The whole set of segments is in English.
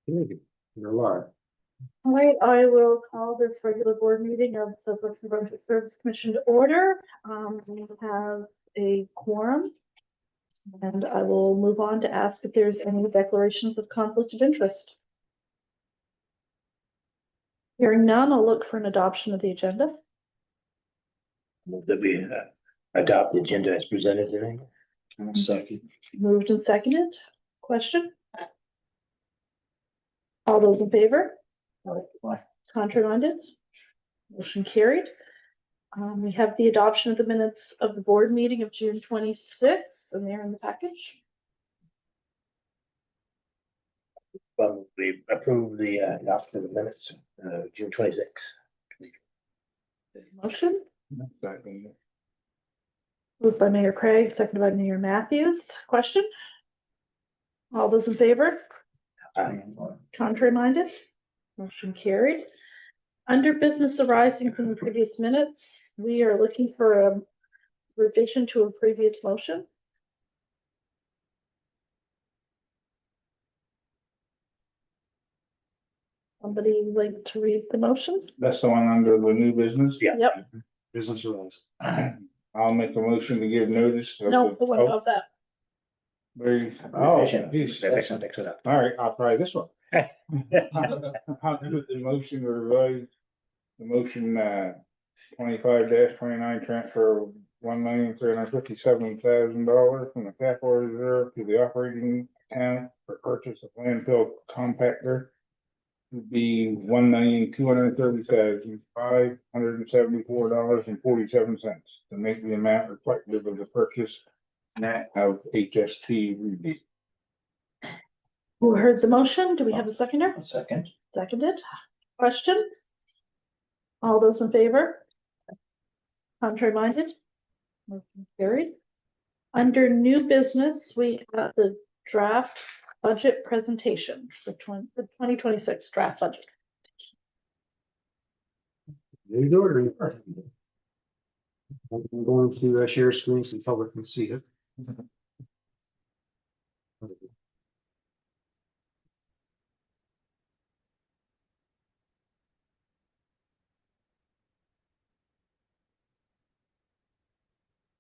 You're live. All right, I will call this regular board meeting of the Southwest New Brunswick Service Commission to order. We have a quorum. And I will move on to ask if there's any declarations of conflict of interest. Hearing none, I'll look for an adoption of the agenda. Move that we adopt the agenda as presented today. Second. Moved and seconded. Question? All those in favor? Contrary minded? Motion carried. We have the adoption of the minutes of the board meeting of June 26th, and they're in the package. Well, we approve the adoption of the minutes, June 26th. Motion? Moved by Mayor Craig, seconded by Mayor Matthews. Question? All those in favor? Contrary minded? Motion carried. Under business arising from the previous minutes, we are looking for a revision to a previous motion. Somebody like to read the motion? That's the one under the new business? Yeah. Yep. Business rules. I'll make a motion to give notice. of No, the one above that. Geez, all right, I'll try this one. I'll do the motion to revise the motion, 25-29 transfer $1,357,000 from the capital reserve to the operating account for purchase of landfill compactor. Would be $1,230,574.47 to make the amount reflective of the purchase net of HST rebate. Who heard the motion? Do we have a seconder? Second. Seconded. Question? All those in favor? Contrary minded? Motion carried. Under new business, we have the draft budget presentation for the 2026 draft budget. You do it. I'm going to share screen so the public can see it.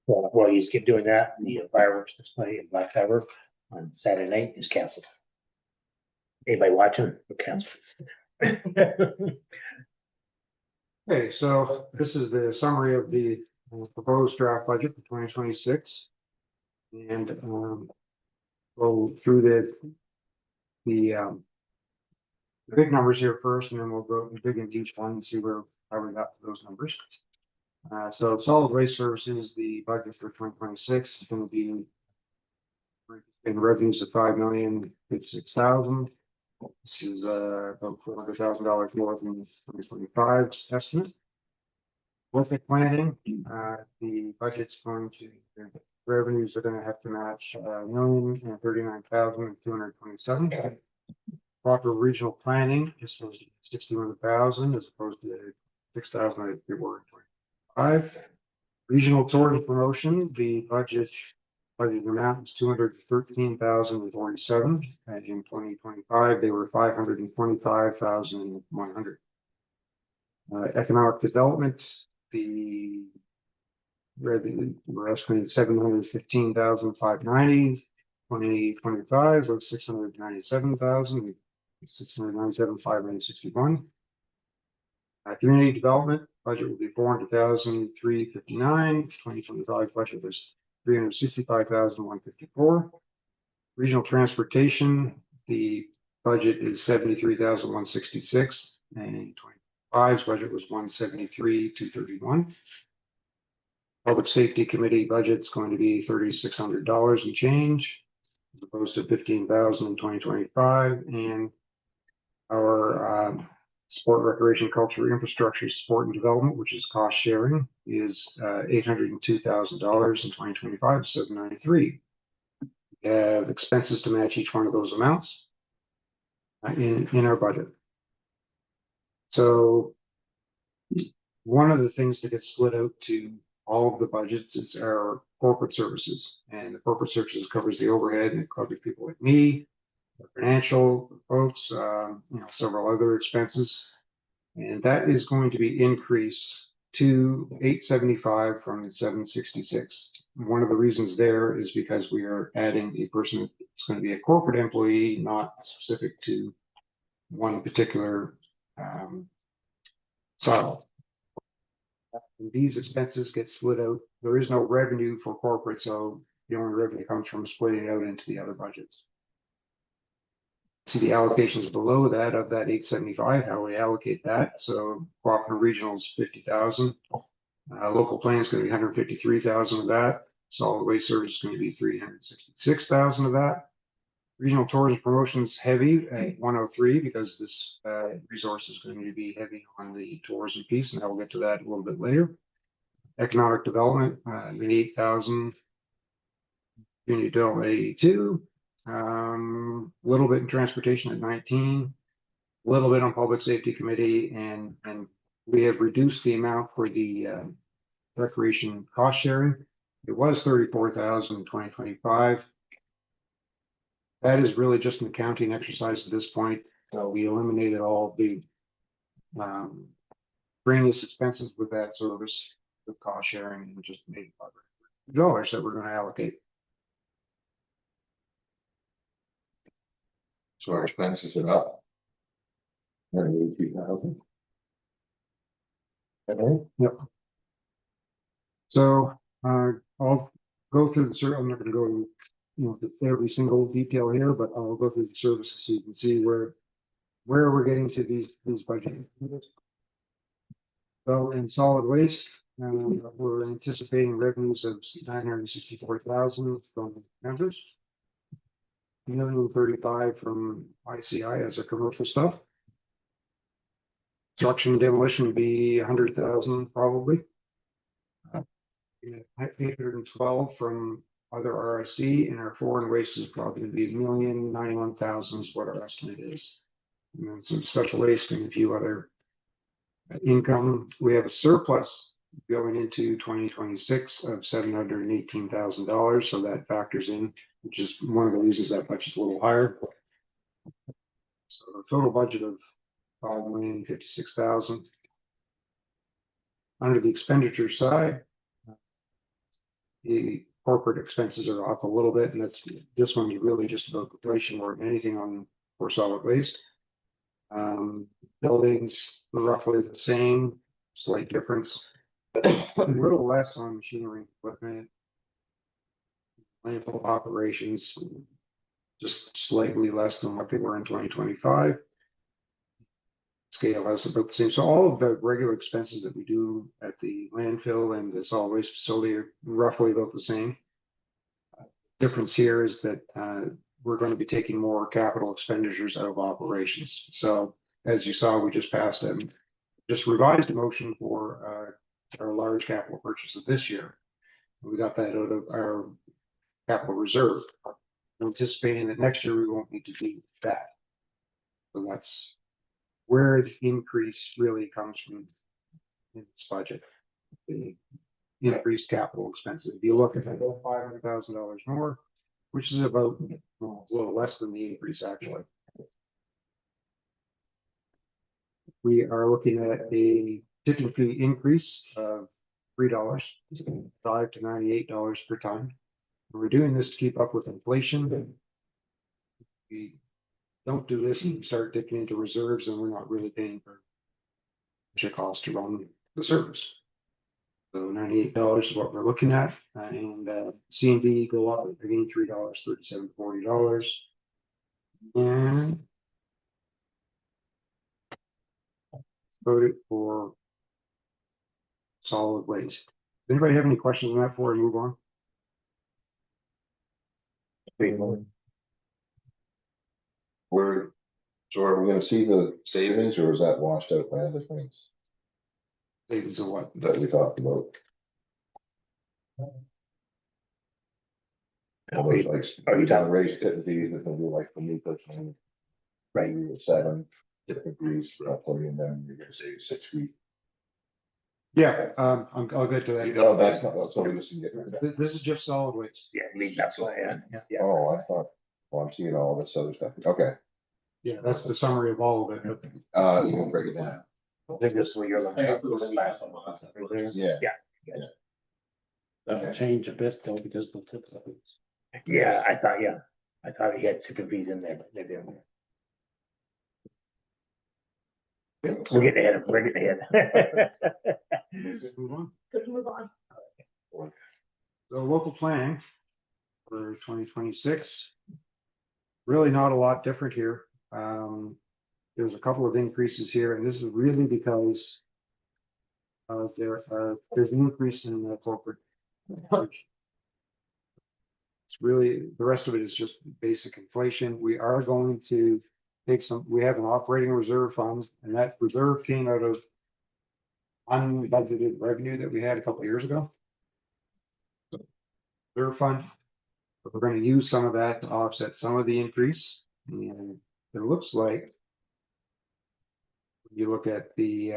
While he's doing that, the fireworks display in Black Tower on Saturday night is canceled. Anybody watching? Canceled. Okay, so this is the summary of the proposed draft budget for 2026. And go through the big numbers here first, and then we'll go and dig into each one and see how we got to those numbers. So solid waste services, the budget for 2026 is going to be in revenues of $5,056,000. This is about $400,000 more than 2025's estimate. Working planning, the budget's going to, the revenues are going to have to match $1,039,227. Proper regional planning is supposed to be 61,000 as opposed to 6,000 we were in 2025. Regional tourism promotion, the budget amount is 213,047, and in 2025 they were 525,100. Economic development, the revenue we're estimating 715,590. 2025 was 697,000, 697,561. Community development budget will be 400,359. 2025 budget was 365,154. Regional transportation, the budget is 73,166, and 25's budget was 173,231. Public safety committee budget's going to be $3,600 and change, as opposed to 15,000 in 2025, and our sport, recreation, culture, infrastructure, support and development, which is cost sharing, is $802,000 in 2025, 793. We have expenses to match each one of those amounts in our budget. So one of the things that gets split out to all of the budgets is our corporate services, and the corporate services covers the overhead, and it covers people like me, financial folks, several other expenses. And that is going to be increased to 875 from 766. One of the reasons there is because we are adding a person that's going to be a corporate employee, not specific to one particular silo. These expenses get split out. There is no revenue for corporate, so the only revenue comes from splitting it out into the other budgets. See the allocations below that of that 875, how we allocate that. So cooperative regional is 50,000. Local plan is going to be 153,000 of that. Solid waste service is going to be 366,000 of that. Regional tourism promotions heavy at 103 because this resource is going to be heavy on the tourism piece, and I will get to that a little bit later. Economic development, 8,000. Community development 82. Little bit in transportation at 19. A little bit on public safety committee, and we have reduced the amount for the recreation cost sharing. It was 34,000 in 2025. That is really just an accounting exercise at this point. So we eliminated all the previous expenses with that service, with cost sharing, and just made dollars that we're going to allocate. So our expenses are up. 182,000. Yep. So I'll go through the I'm not going to go through every single detail here, but I'll go through the services so you can see where we're getting to these budget. Well, in solid waste, we're anticipating revenues of 964,000 from members, 1,035,000 from ICI as a commercial stuff. Construction and demolition would be 100,000 probably. 812 from other RSC, and our foreign waste is probably going to be 1,091,000 is what our estimate is. And then some special waste and a few other income. We have a surplus going into 2026 of $718,000, so that factors in, which is one of the reasons that budget's a little higher. So a total budget of $5,056,000. Under the expenditure side, the corporate expenses are up a little bit, and that's this one is really just about inflation or anything on for solid waste. Buildings are roughly the same, slight difference. A little less on machinery equipment. Landfill operations, just slightly less than what they were in 2025. Scale is about the same. So all of the regular expenses that we do at the landfill and the solid waste facility are roughly about the same. Difference here is that we're going to be taking more capital expenditures out of operations. So as you saw, we just passed just revised a motion for our large capital purchase of this year. We got that out of our capital reserve. I'm anticipating that next year we won't need to do that. So that's where the increase really comes from in this budget. The increased capital expenses. If you look at that, $500,000 more, which is about a little less than the increase actually. We are looking at a tipping fee increase of $3, $5 to $98 per ton. We're doing this to keep up with inflation. We don't do this and start dipping into reserves, and we're not really paying for the cost to run the service. So $98 is what we're looking at, and C&D go up again $3, $37, $40, and voted for solid waste. Does anybody have any questions on that before I move on? So are we gonna see the savings, or is that washed out by other things Savings of what? that we talked about? How much, like, Are you talking- raise tip fees, it's gonna be like the new person, Right. 7 different fees roughly, and then you're gonna say 6 feet. Yeah, I'll get to that. Oh, that's not, so we just can get rid of that. This is just solid waste. Yeah, that's what I had. Yeah. Oh, I thought, Well, I'm seeing all this other stuff. Okay, Yeah, that's the summary of all of it. you can break it down. I think this is what you're looking at. This last one, right there. Yeah. Yeah. That'll change a bit though, because the tip of it. Yeah, I thought he had tipping fees in there, but they didn't. We're getting ahead of, we're getting ahead. Move on. Good to move on. So local planning for 2026. Really not a lot different here. There's a couple of increases here, and this is really because there's an increase in the corporate. It's really, the rest of it is just basic inflation. We are going to take we have an operating reserve fund, and that reserve came out of unbudgeted revenue that we had a couple of years ago. Reserve fund, but we're going to use some of that to offset some of the increase. And it looks like you look at the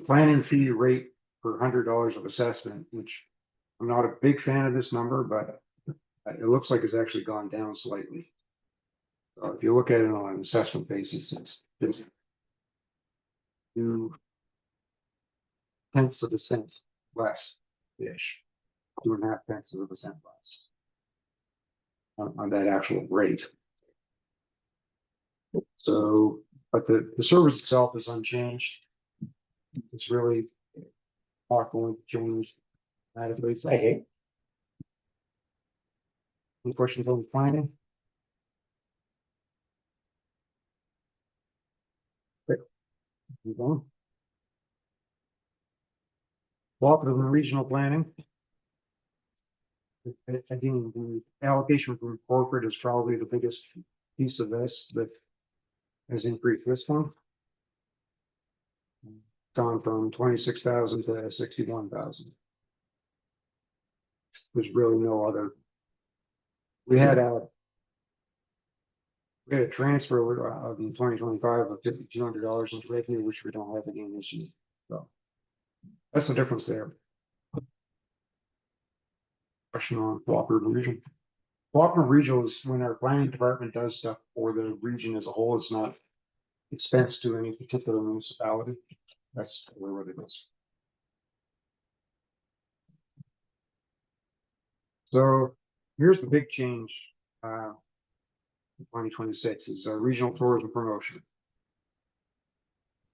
planning fee rate per $100 of assessment, which I'm not a big fan of this number, but it looks like it's actually gone down slightly. So if you look at it on an assessment basis, it's 2/10 of a cent less ish, 2.5 pence of a cent less on that actual rate. So, but the service itself is unchanged. It's really not going to change dramatically. So, Okay, any questions on planning? Great. Move on. Cooperative and regional planning. Again, the allocation from corporate is probably the biggest piece of this that has increased this one. Gone from 26,000 to 61,000. There's really no other. We had a transfer of in 2025 of $5,200 into revenue, which we don't have again this year. So that's the difference there. Question on cooperative region. Cooperative regional is when our planning department does stuff for the region as a whole. It's not expense to any particular municipality. That's what it is. So here's the big change. 2026 is regional tourism promotion.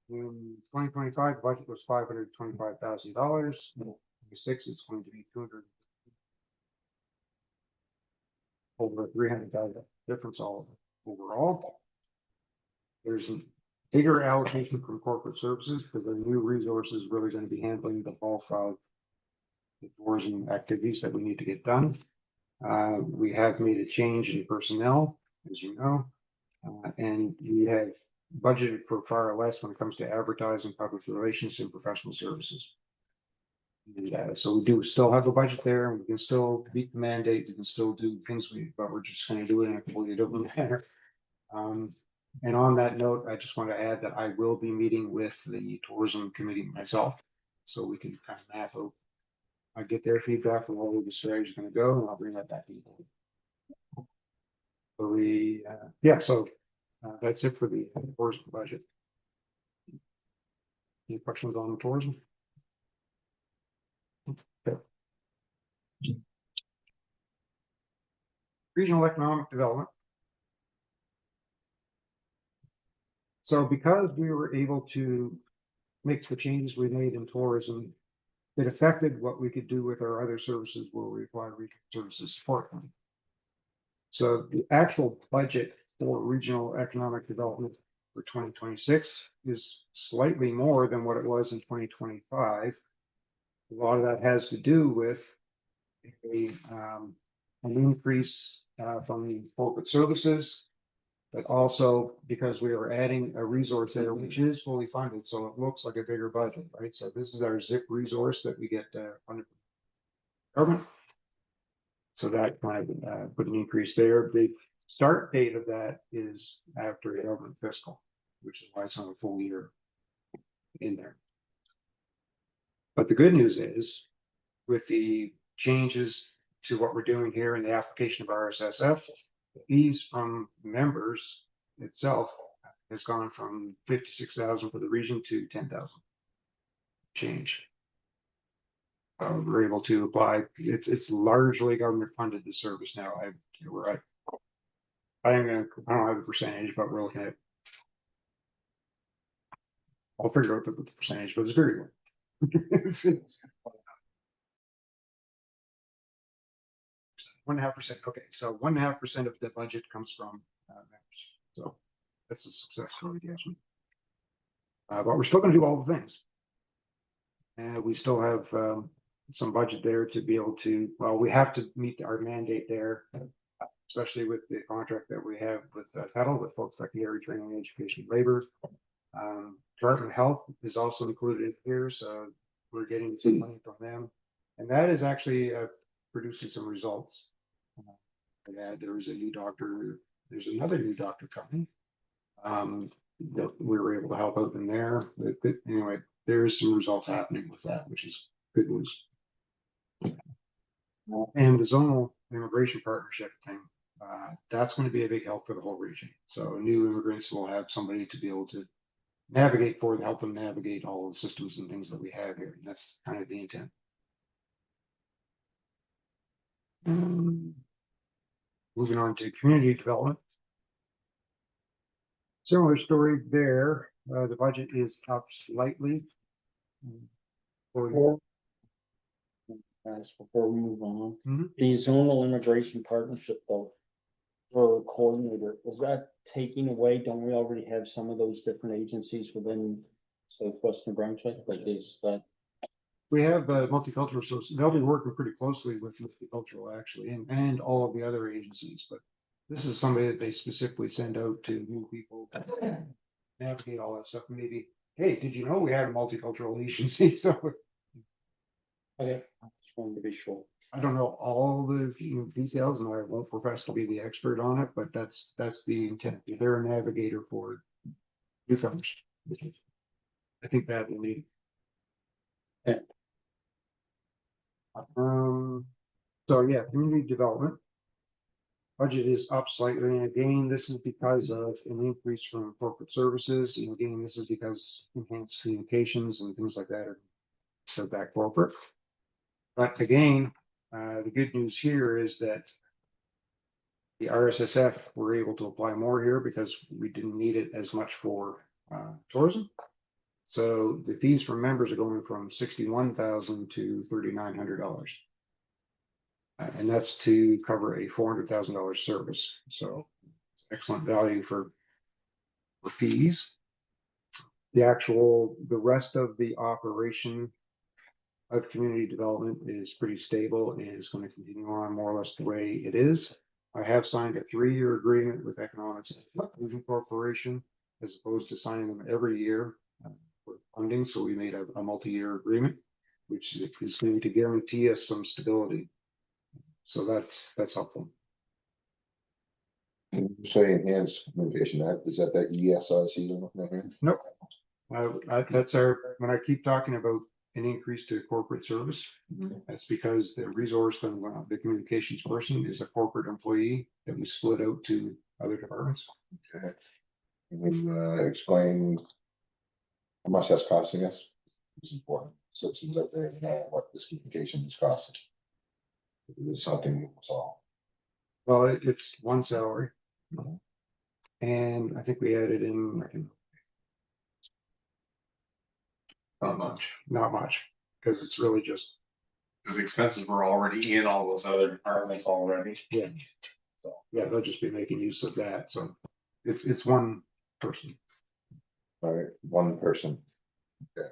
In 2025, the budget was $525,000. 26 is going to be 200, over 300,000 difference all overall. There's a bigger allocation from corporate services because the new resources really going to be handling the bulk of the tourism activities that we need to get done. We have made a change in personnel, as you know, and we have budgeted for far less when it comes to advertising, public relations, and professional services. And so we do still have a budget there, and we can still meet the mandate. We can still do things but we're just going to do it in a completely different manner. And on that note, I just want to add that I will be meeting with the tourism committee myself, so we can kind of map out. I get their feedback on where the strategy is going to go, and I'll bring that back to you. So that's it for the tourism budget. Any questions on the tourism? Okay. Regional economic development. So because we were able to make the changes we made in tourism, it affected what we could do with our other services where we apply regional services support. So the actual budget for regional economic development for 2026 is slightly more than what it was in 2025. A lot of that has to do with an increase from the corporate services, but also because we are adding a resource there which is fully funded, so it looks like a bigger budget, right? So this is our ZIP resource that we get funded from government. So that kind of put an increase there. The start date of that is after government fiscal, which is why it's on a full year in there. But the good news is, with the changes to what we're doing here in the application of RSSF. The fees from members itself has gone from 56,000 for the region to 10,000 change. We're able to apply, it's largely government funded, the service now. We're at, I don't have the percentage, but we're looking at, I'll figure out the percentage, but it's very good. It's 1.5%. Okay, so 1.5% of the budget comes from members. So that's a success story, yes. But we're still going to do all the things. And we still have some budget there to be able to, well, we have to meet our mandate there, especially with the contract that we have with Federal, with folks secondary training, education, labor. Department of Health is also included in here, so we're getting some money from them. And that is actually producing some results. Yeah, there's a new doctor, there's another new doctor coming. That we were able to help out in there. But anyway, there's some results happening with that, which is good news. And the zonal immigration partnership thing, that's going to be a big help for the whole region. So new immigrants will have somebody to be able to navigate for, help them navigate all the systems and things that we have here. And that's kind of the intent. Moving on to community development. Similar story there. The budget is up slightly. Before we move on, Mhm. the zonal immigration partnership though, for a coordinator, is that taking away, don't we already have some of those different agencies within Southwestern Brunswick, like is that? We have multicultural, so they'll be working pretty closely with multicultural actually, and all of the other agencies, but this is somebody that they specifically send out to new people, navigate all that stuff. Maybe, hey, did you know we had a multicultural agency? So Okay, I just wanted to be sure. I don't know all the details, and I won't profess to be the expert on it, but that's the intent. They're a navigator for newcomers. I think that will need. Yeah. So yeah, community development. Budget is up slightly, and again, this is because of an increase from corporate services, and again, this is because enhanced communications and things like that are so back corporate. But again, the good news here is that the RSSF were able to apply more here because we didn't need it as much for tourism. So the fees for members are going from $61,000 to $3,900. And that's to cover a $400,000 service. So it's excellent value for fees. The rest of the operation of community development is pretty stable and is going to continue on more or less the way it is. I have signed a 3-year agreement with Economic Inclusion Corporation as opposed to signing them every year for funding. So we made a multi-year agreement, which is going to guarantee us some stability. So that's helpful. Say enhanced communication, is that ESIC you're looking at here? Nope. That's when I keep talking about an increase to corporate service, that's because the resource from the communications person is a corporate employee that we split out to other departments. Okay. Can you explain how much that's costing us? It's important. Citizens out there know what this communication is costing. It's something we can solve. Well, it's one salary. And I think we added in, not much, because it's really just, Because expenses were already in all those other departments already. yeah. So, yeah, they'll just be making use of that. So it's one person. All right, one person. Okay.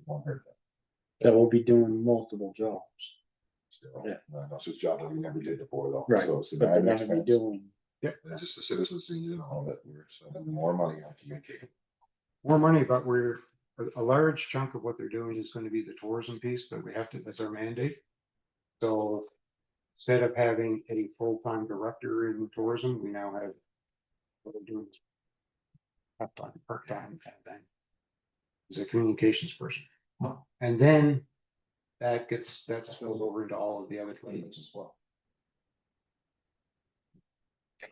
One person. That will be doing multiple jobs. So, Yeah. that's a job that we never did before though. Right, So it's but they're an gonna be expense. doing, That's just the citizens you know that we're spending more money on communicating. More money, but a large chunk of what they're doing is going to be the tourism piece that we have to, that's our mandate. So instead of having a full-time director in tourism, we now have what we're doing part-time kind of thing. Is a communications person. And then that spills over into all of the other committees as well.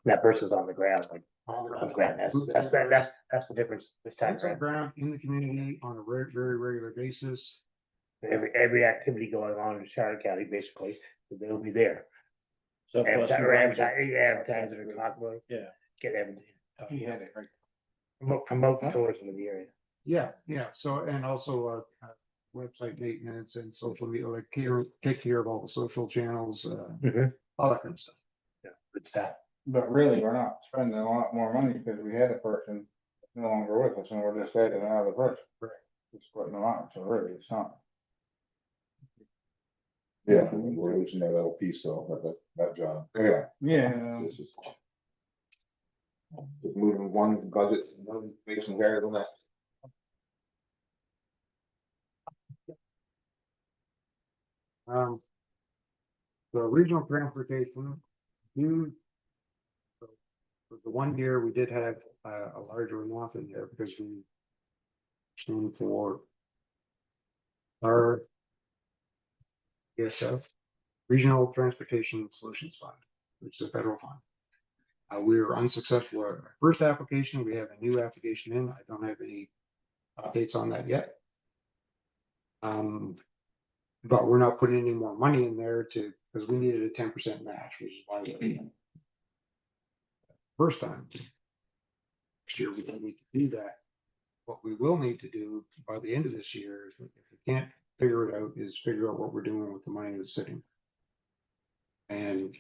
That person's on the ground, like, on the ground, that's the difference this time That's on the around. ground in the community on a very regular basis. Every activity going on in Charlotte County, basically, they'll be there. Southwestern Advertising or talk about, it, Yeah. get everything, He had it right. promote tourism in the area. Yeah, so, and also, website maintenance and social media, like take care of all the social channels, Mhm. all that kind of stuff. Yeah, good stuff. But really, we're not spending a lot more money because we had a person no longer with us and we're just adding another person. Right. We're splitting them out, so really it's not. Yeah, we're losing that little piece though, that job. Anyway. Yeah. This is. Just moving one budget, one making higher than that. The regional transportation, you. For the 1 year, we did have a larger runoff in there because we. Stand for. Our. ESF, Regional Transportation Solutions Fund, which is a federal fund. We were unsuccessful at our first application. We have a new application in. I don't have any updates on that yet. But we're not putting any more money in there because we needed a 10% match, which is why we first time. Next year, we don't need to do that. What we will need to do by the end of this year, if we can't figure it out, is figure out what we're doing with the money that's sitting. And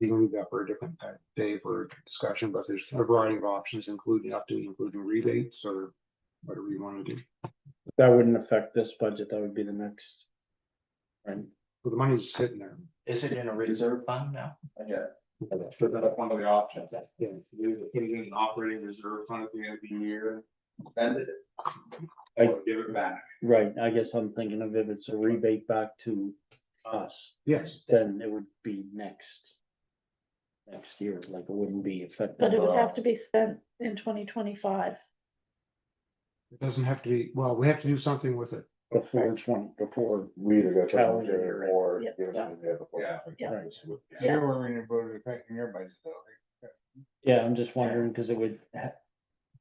you can leave that for a different day for discussion, but there's a variety of options, including rebates or whatever you want to do. That wouldn't affect this budget, that would be the next. Right, But the money's sitting there. Is it in a reserve fund now? Yeah. So that's one of the options. Yeah, you put it in an operating reserve fund at the end of the year. Spend it. Or give it back. right, I guess I'm thinking of if it's a rebate back to us, Yes, then it would be next year, like it wouldn't be effective. But it would have to be spent in 2025. it doesn't have to be, well, we have to do something with it. Before, We either got to Calendar there year, or. yeah, give it to the other yeah, person. yeah. This would- Yeah. You're worrying about it affecting your budget though. yeah, I'm just wondering, because it would have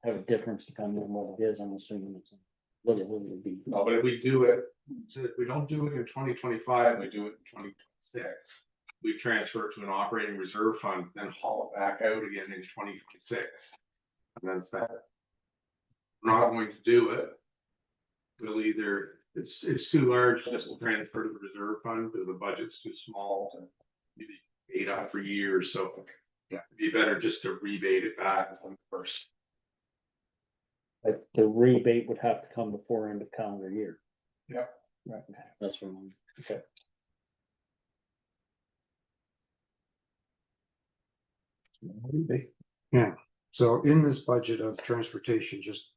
a difference depending on what it is, I'm assuming it's. What it would be. No, but if we do it, so if we don't do it in 2025, we do it in 2026. We transfer it to an operating reserve fund, then haul it back out again in 2026. And then spend it. We're not going to do it. We'll either, it's too large, just to transfer to the reserve fund because the budget's too small to maybe paid out for years, so. Yeah, it'd be better just to rebate it back first. Like the rebate would have to come before end of calendar year. Yep. Right, that's what I'm, okay. Yeah, so in this budget of transportation, just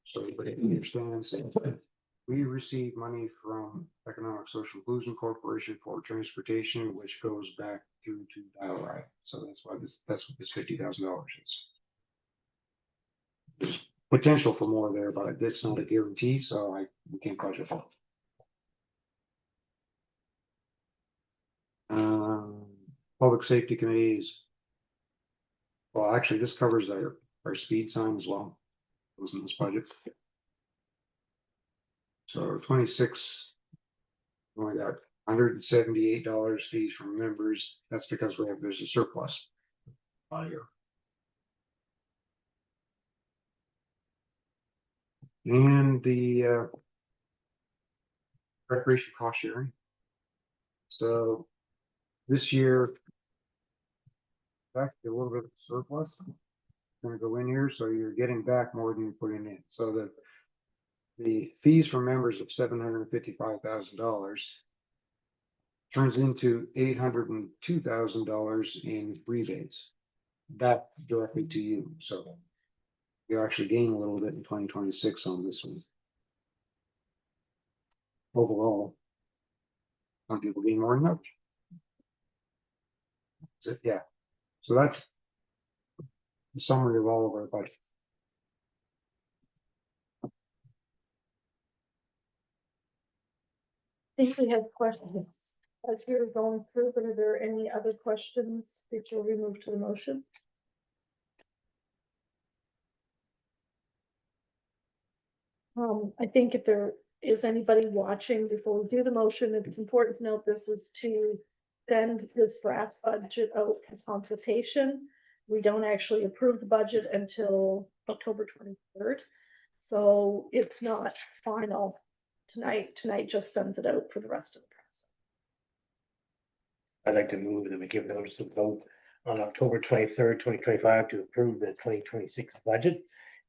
so everybody understands, we receive money from Economic Social Inclusion Corporation for transportation, which goes back to Dial Ride. So that's what this $50,000 is. There's potential for more there, but it's not a guarantee, so we can't budget for it. Public Safety Committees. Well, actually, this covers our speed sign as well. It was in this budget. So 26. Only got $178 fees from members. That's because there's a surplus. Year. And the recreation cost sharing. So this year, back a little bit of surplus. Going to go in here, so you're getting back more than you're putting in. So the fees for members of $755,000 turns into $802,000 in rebates back directly to you. So you actually gain a little bit in 2026 on this one. Overall, some people gain more than others. So, yeah, so that's the summary of all of our budget. think we have questions as we were going through, but are there any other questions before we move to the motion? I think if there is anybody watching before we do the motion, it's important to note this is to send this draft budget out for consultation. We don't actually approve the budget until October 23rd. So it's not final tonight. Tonight just sends it out for the rest of the process. I'd like to move that we give notice of vote on October 23rd, 2025 to approve the 2026 budget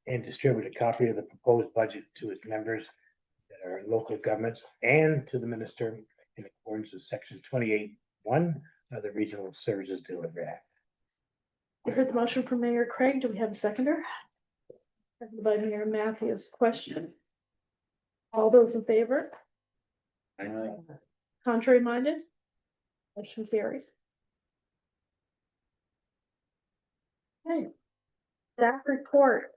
and distribute a copy of the proposed budget to its members that are local governments and to the minister in accordance with section 28(1) of the Regional Services Delivery Act. You heard the motion from Mayor Craig. Do we have a seconder? Seconded by Mayor Matthews. Question? All those in favor? Contrary minded? Motion carried. Okay. Staff report.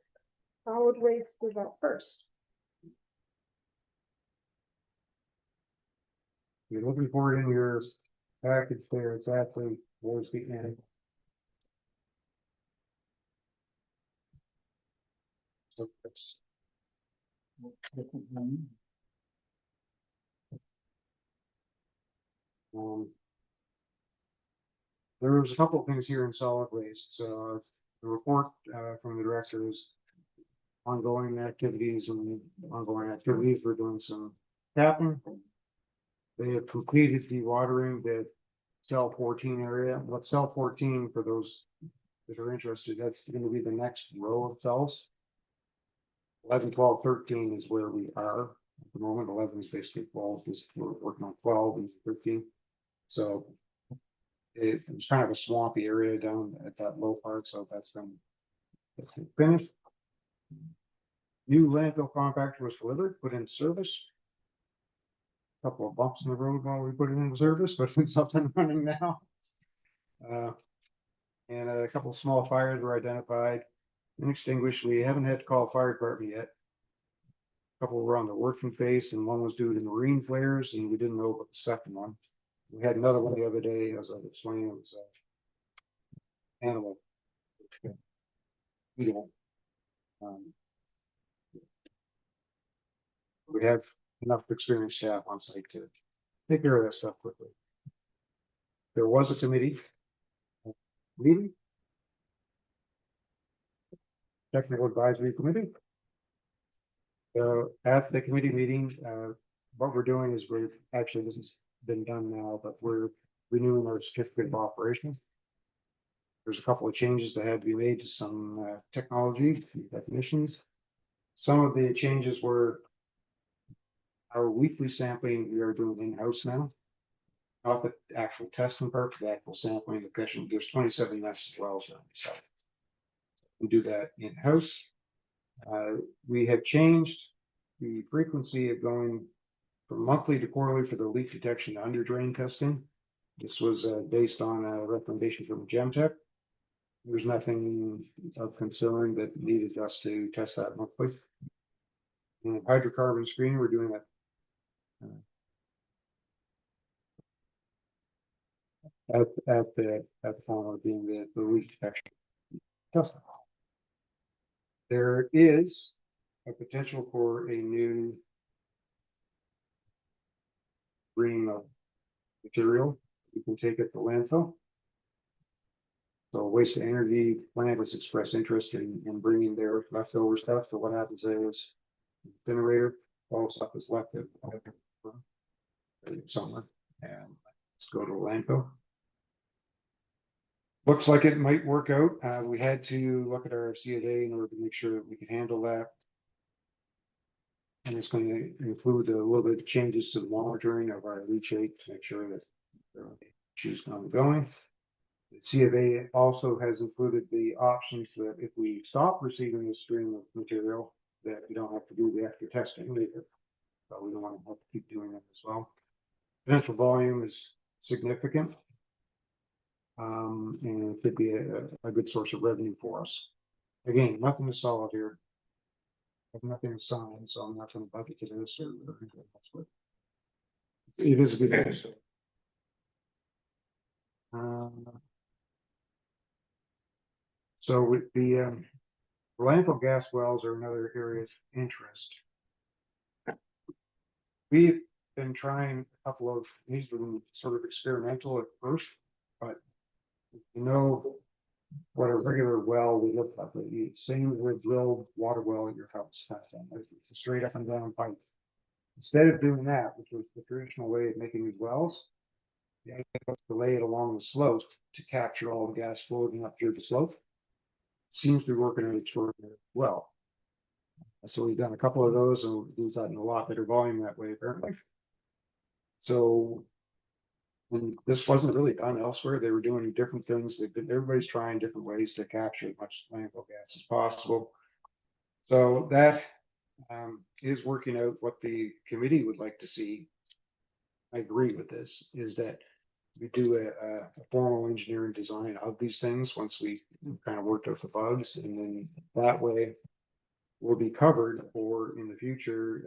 Solid waste is up first. You're looking for it in your package there, it's actually towards the end. So it's, there was a couple of things here in solid waste, so the report from the director is ongoing activities, we're doing some tapping. They have completed dewatering the cell 14 area. What cell 14, for those that are interested, that's going to be the next row of cells. 11, 12, 13 is where we are at the moment. 11 is basically 12, we're working on 12 and 13. So it was kind of a swampy area down at that low part, so that's been finished. New landfill compactor was delivered, put in service. Couple of bumps in the road while we put it into service, but it's up and running now. And a couple of small fires were identified and extinguished. We haven't had to call fire department yet. A couple were on the working phase, and one was due to marine flares, and we didn't know about the second one. We had another one the other day, as I was explaining, it was animal. We don't. We have enough experienced staff on site to take care of that stuff quickly. There was a committee meeting. Technical Advisory Committee. At the committee meeting, what we're doing is this has been done now, but we're renewing our certificate of operation. There's a couple of changes that had to be made to some technology definitions. Some of the changes were our weekly sampling we are doing in-house now. Not the actual testing part, but the actual sampling location. There's 27 nested wells on the site. We do that in-house. We have changed the frequency of going from monthly to quarterly for the leak detection under drain testing. This was based on a recommendation from Gemtech. There's nothing of concern that needed us to test that monthly. And hydrocarbon screening, we're doing that. At the time of being the leak detection. There is a potential for a new green material you can take at the landfill. So waste to energy plant has expressed interest in bringing their leftover stuff. So what happens there is incinerator, all stuff is left at somewhere, and let's go to a landfill. Looks like it might work out. We had to look at our CAA in order to make sure that we could handle that. And it's going to include a little bit of changes to the monitoring of our leachate to make sure that there are issues ongoing. The CFA also has included the options that if we stop receiving this stream of material, that we don't have to do the extra testing later. But we don't want to have to keep doing that as well. Potential volume is significant. And it could be a good source of revenue for us. Again, nothing is solid here. Nothing is signed, so I'm not going to budget to this or anything else. It is a good news. So with the landfill gas wells are another area of interest. We've been trying a couple of, these were sort of experimental at first, but what a regular well would look like, the same with drilled water well at your house. It's a straight up and down pipe. Instead of doing that, which was the traditional way of making these wells, the idea was to lay it along the slope to capture all the gas floating up through the slope. Seems to be working out extraordinarily well. So we've done a couple of those and we've gotten a lot better volume that way apparently. So and this wasn't really done elsewhere. They were doing different things. Everybody's trying different ways to capture as much landfill gas as possible. So that is working out. What the committee would like to see, I agree with this, is that we do a formal engineering design of these things once we kind of worked out the bugs, and then that way we'll be covered for in the future.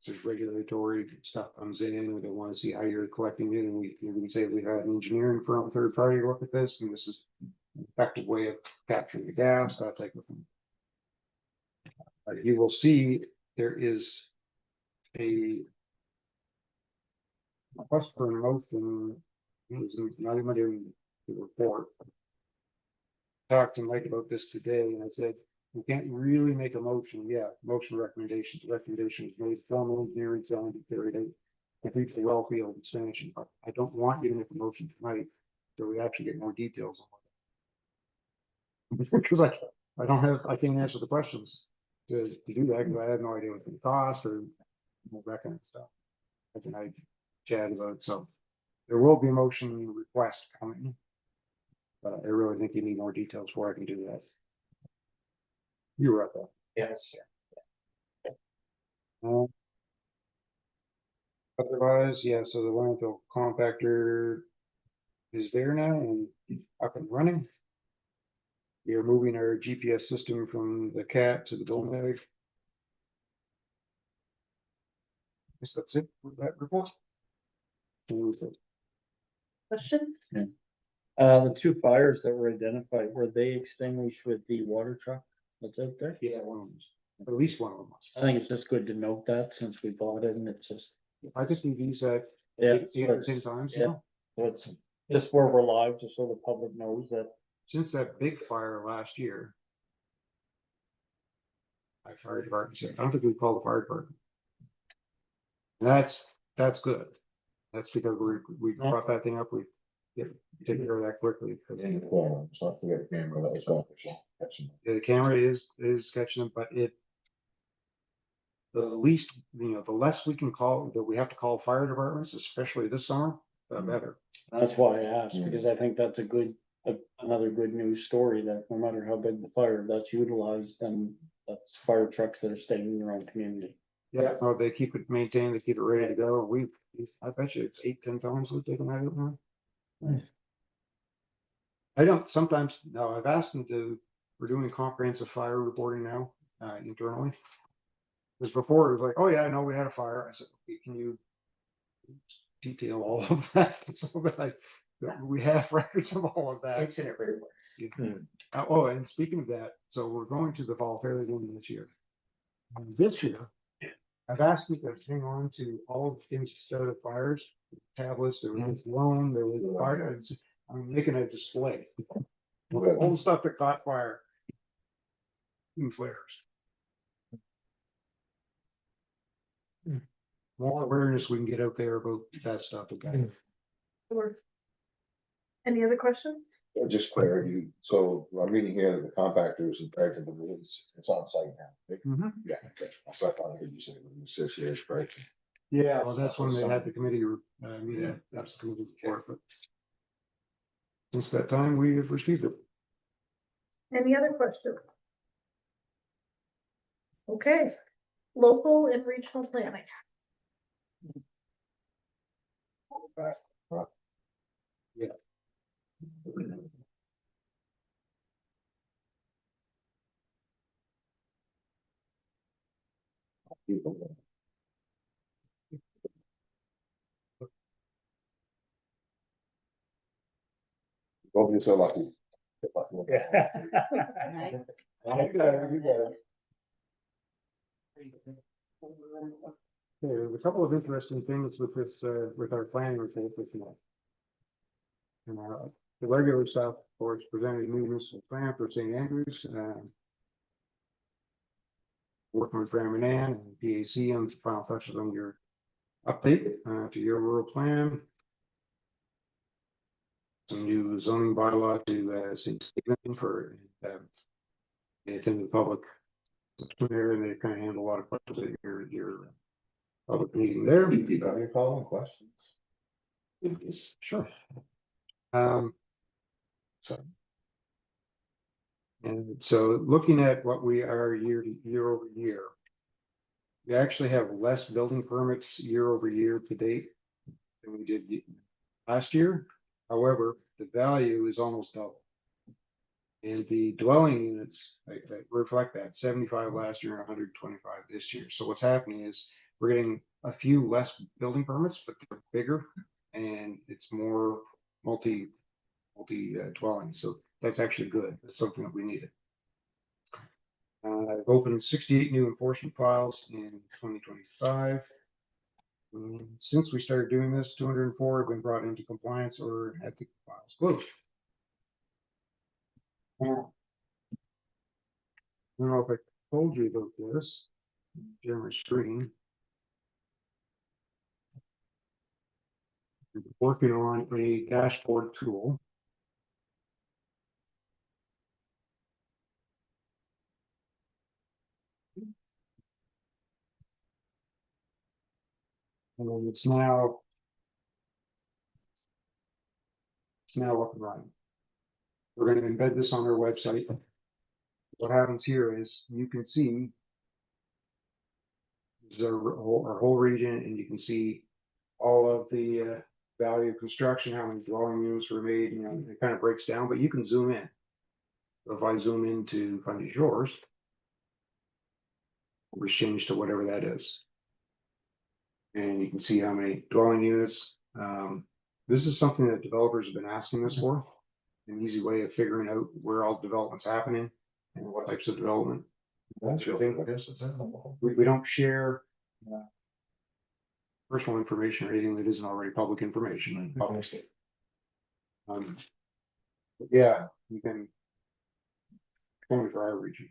There's regulatory stuff comes in, we don't want to see how you're collecting it, and we can say we had an engineering firm, third party look at this, and this is an effective way of capturing the gas, that type of thing. You will see there is a request for a motion. It was not even in the report. Talked to Mike about this today, and I said, we can't really make a motion. Yeah, motion recommendations. Recommendation is made, formal engineering design to carry out, complete the well field expansion. But I don't want you to make a motion tonight, so we actually get more details on it. Because I can't answer the questions to do that, because I have no idea what the cost or that kind of stuff. I chat about it, so there will be a motion request coming. But I really think you need more details before I can do that. You were at that. Yes. Otherwise, yeah, so the landfill compactor is there now and up and running. We are moving our GPS system from the cat to the building. Guess that's it for that report. Questions? The two fires that were identified, were they extinguished with the water truck that's out there? Yeah, one of them, at least one of them. I think it's just good to note that since we bought it and it's just, I think we've used that yeah. eight or 10 times Yeah. now. It's just where we're live, just so the public knows that. Since that big fire last year. My fire department said, I don't think we called the fire department. That's good. That's because we brought that thing up, we take care of that quickly. Because In the corner, so I forget the camera that was going. the camera is catching them, but the least, the less we can call, that we have to call fire departments, especially this summer, the better. That's why I asked, Yeah. because I think that's another good news story, that no matter how big the fire that's utilized, then that's fire trucks that are staying in their own community. Yeah, no, they keep it maintained, they keep it ready to go. I bet you it's 8-10 times we've taken that out now. Nice. I don't, sometimes, no, I've asked them we're doing comprehensive fire reporting now, internally. Because before it was like, oh yeah, I know we had a fire. I said, okay, can you detail all of that so that we have records of all of that. Incident report. Oh, and speaking of that, so we're going to the fall fairground this year. And this year, I've asked you to hang on to all of the things that started fires, tablets, there was loan, there was fire. I'm making a display. All the stuff that caught fire. And flares. More awareness we can get out there about that stuff, okay? Or any other questions? Just clarity, so I'm reading here that the compactor is impaired to the release, it's on site now. Right? Mhm. Yeah, okay, so I thought I heard you say it says here it's breaking. Yeah, well, that's when they had the committee, meeting, that's the committee report, but. Since that time, we have received it. Any other questions? Okay, local and regional planning. Yeah. Don't be so lucky. Get lucky. Yeah. You got it, you got it. Okay, there's a couple of interesting things with this, with our planning report this month. And, the regular stuff, of course, presented a new municipal plan for St. Andrews, working with Graham and Ann and PAC on some final touches on your update, to your rural plan. Some new zoning bylaw to, St. Stephen for, they attend the public there, and they kind of handle a lot of questions at your public meeting there. You got any following questions? Sure. So, And so looking at what we are year over year. We actually have less building permits year over year to date than we did last year. However, the value is almost double. And the dwelling units that reflect that 75 last year and 125 this year. So what's happening is we're getting a few less building permits, but they're bigger and it's more multi dwelling. So that's actually good. That's something that we needed. I've opened 68 new enforcement files in 2025. And since we started doing this, 204 have been brought into compliance or had the files closed. Now, I don't know if I told you about this. Share my screen. We're working on a dashboard tool. And it's now up and running. We're going to embed this on our website. What happens here is you can see this is our whole region, and you can see all of the value of construction, how many dwelling units were made, you know, it kind of breaks down, but you can zoom in. So if I zoom into Fundy Shores, we'll change to whatever that is. And you can see how many dwelling units. This is something that developers have been asking us for. An easy way of figuring out where all development's happening and what types of development. that's the your thing. thing. We don't share personal information or anything that isn't already public information. Obviously. But yeah, you can only for our region.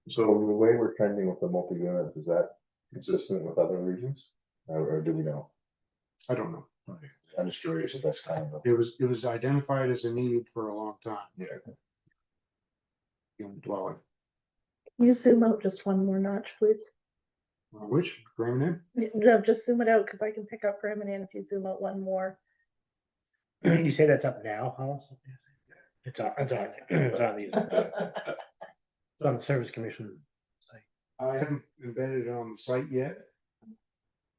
So the way we're trending with the multi-unit, is that consistent with other regions? Or do we know? I don't know. Okay. I'm just curious if that's kind of, It was identified as a need for a long time. yeah. In dwelling. Can you zoom out just one more notch, please? Which Graham? No, just zoom it out because I can pick up Graham and Ann if you zoom out one more. You say that's up now, Hollis? It's on, it's on the Service Commission site. I haven't embedded it on the site yet.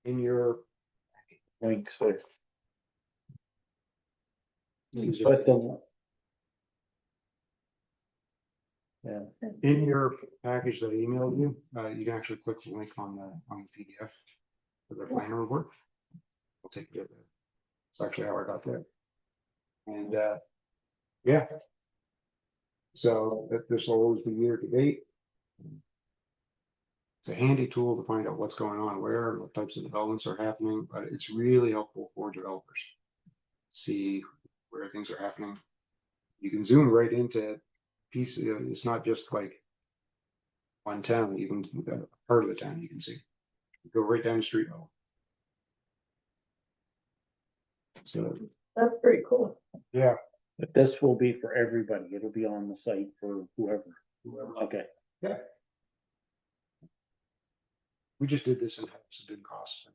In your Links, so in but the. Yeah, package that I emailed you, you can actually click the link on the PDF for the planner report. I'll take you there. It's actually how I got there. And yeah. So this will always be year to date. It's a handy tool to find out what's going on where, what types of developments are happening, but it's really helpful for developers. See where things are happening. You can zoom right into pieces. It's not just like one town, you can part of the town you can see. Go right down the street level. So That's pretty cool. yeah, but this will be for everybody. It'll be on the site for whoever. Okay. yeah. We just did this in house. It didn't cost.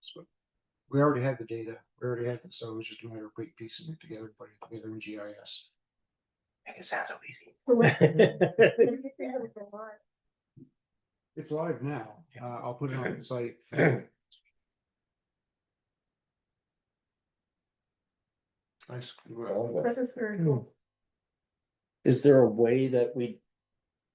So we already had the data. We already had it. So it was just a matter of piecing it together, putting it together in GIS. Make it sound so easy. It's live now. I'll put it on the site. Nice. That is very cool. Is there a way that we'd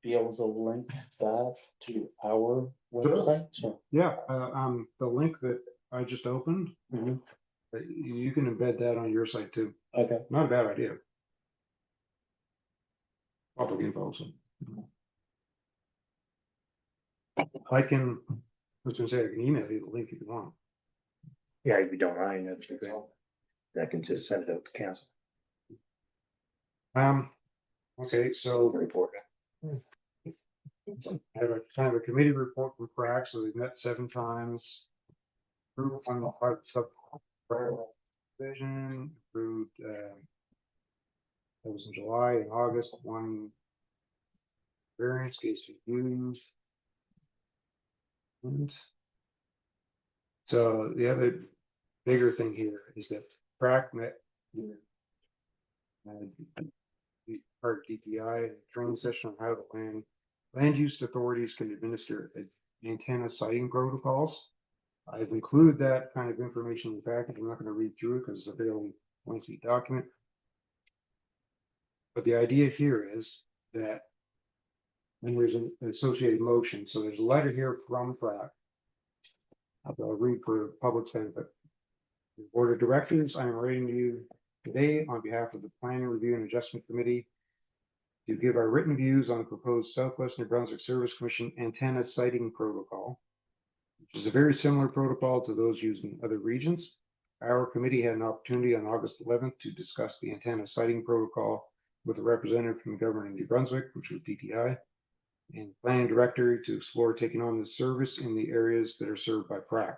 be able to link that to our website? So, Yeah, the link that I just opened, Mhm. you can embed that on your site too. Okay, Not a bad idea. Public info, so. I can, I was gonna say, I can email you the link if you want. Yeah, if you don't mind, that's great. I can just send it out to council. Okay, so Report. I have a kind of a committee report from PrAC, so they've met 7 times. Approved on the 5 sub division, approved, that was in July and August, 1 variance case reviews. And so the other bigger thing here is that PrAC met with, the part DPI training session on how the land use authorities can administer antenna siting protocols. I've included that kind of information in the package. I'm not going to read through it because it's a fairly lengthy document. But the idea here is that when there's an associated motion, so there's a letter here from PrAC. I'll read for public benefit. The Board of Directors, I am writing to you today on behalf of the Planning Review and Adjustment Committee to give our written views on the proposed Southwest New Brunswick Service Commission antenna siting protocol, which is a very similar protocol to those used in other regions. Our committee had an opportunity on August 11th to discuss the antenna siting protocol with a representative from the government of New Brunswick, which was DTI, and planning director to explore taking on this service in the areas that are served by PrAC.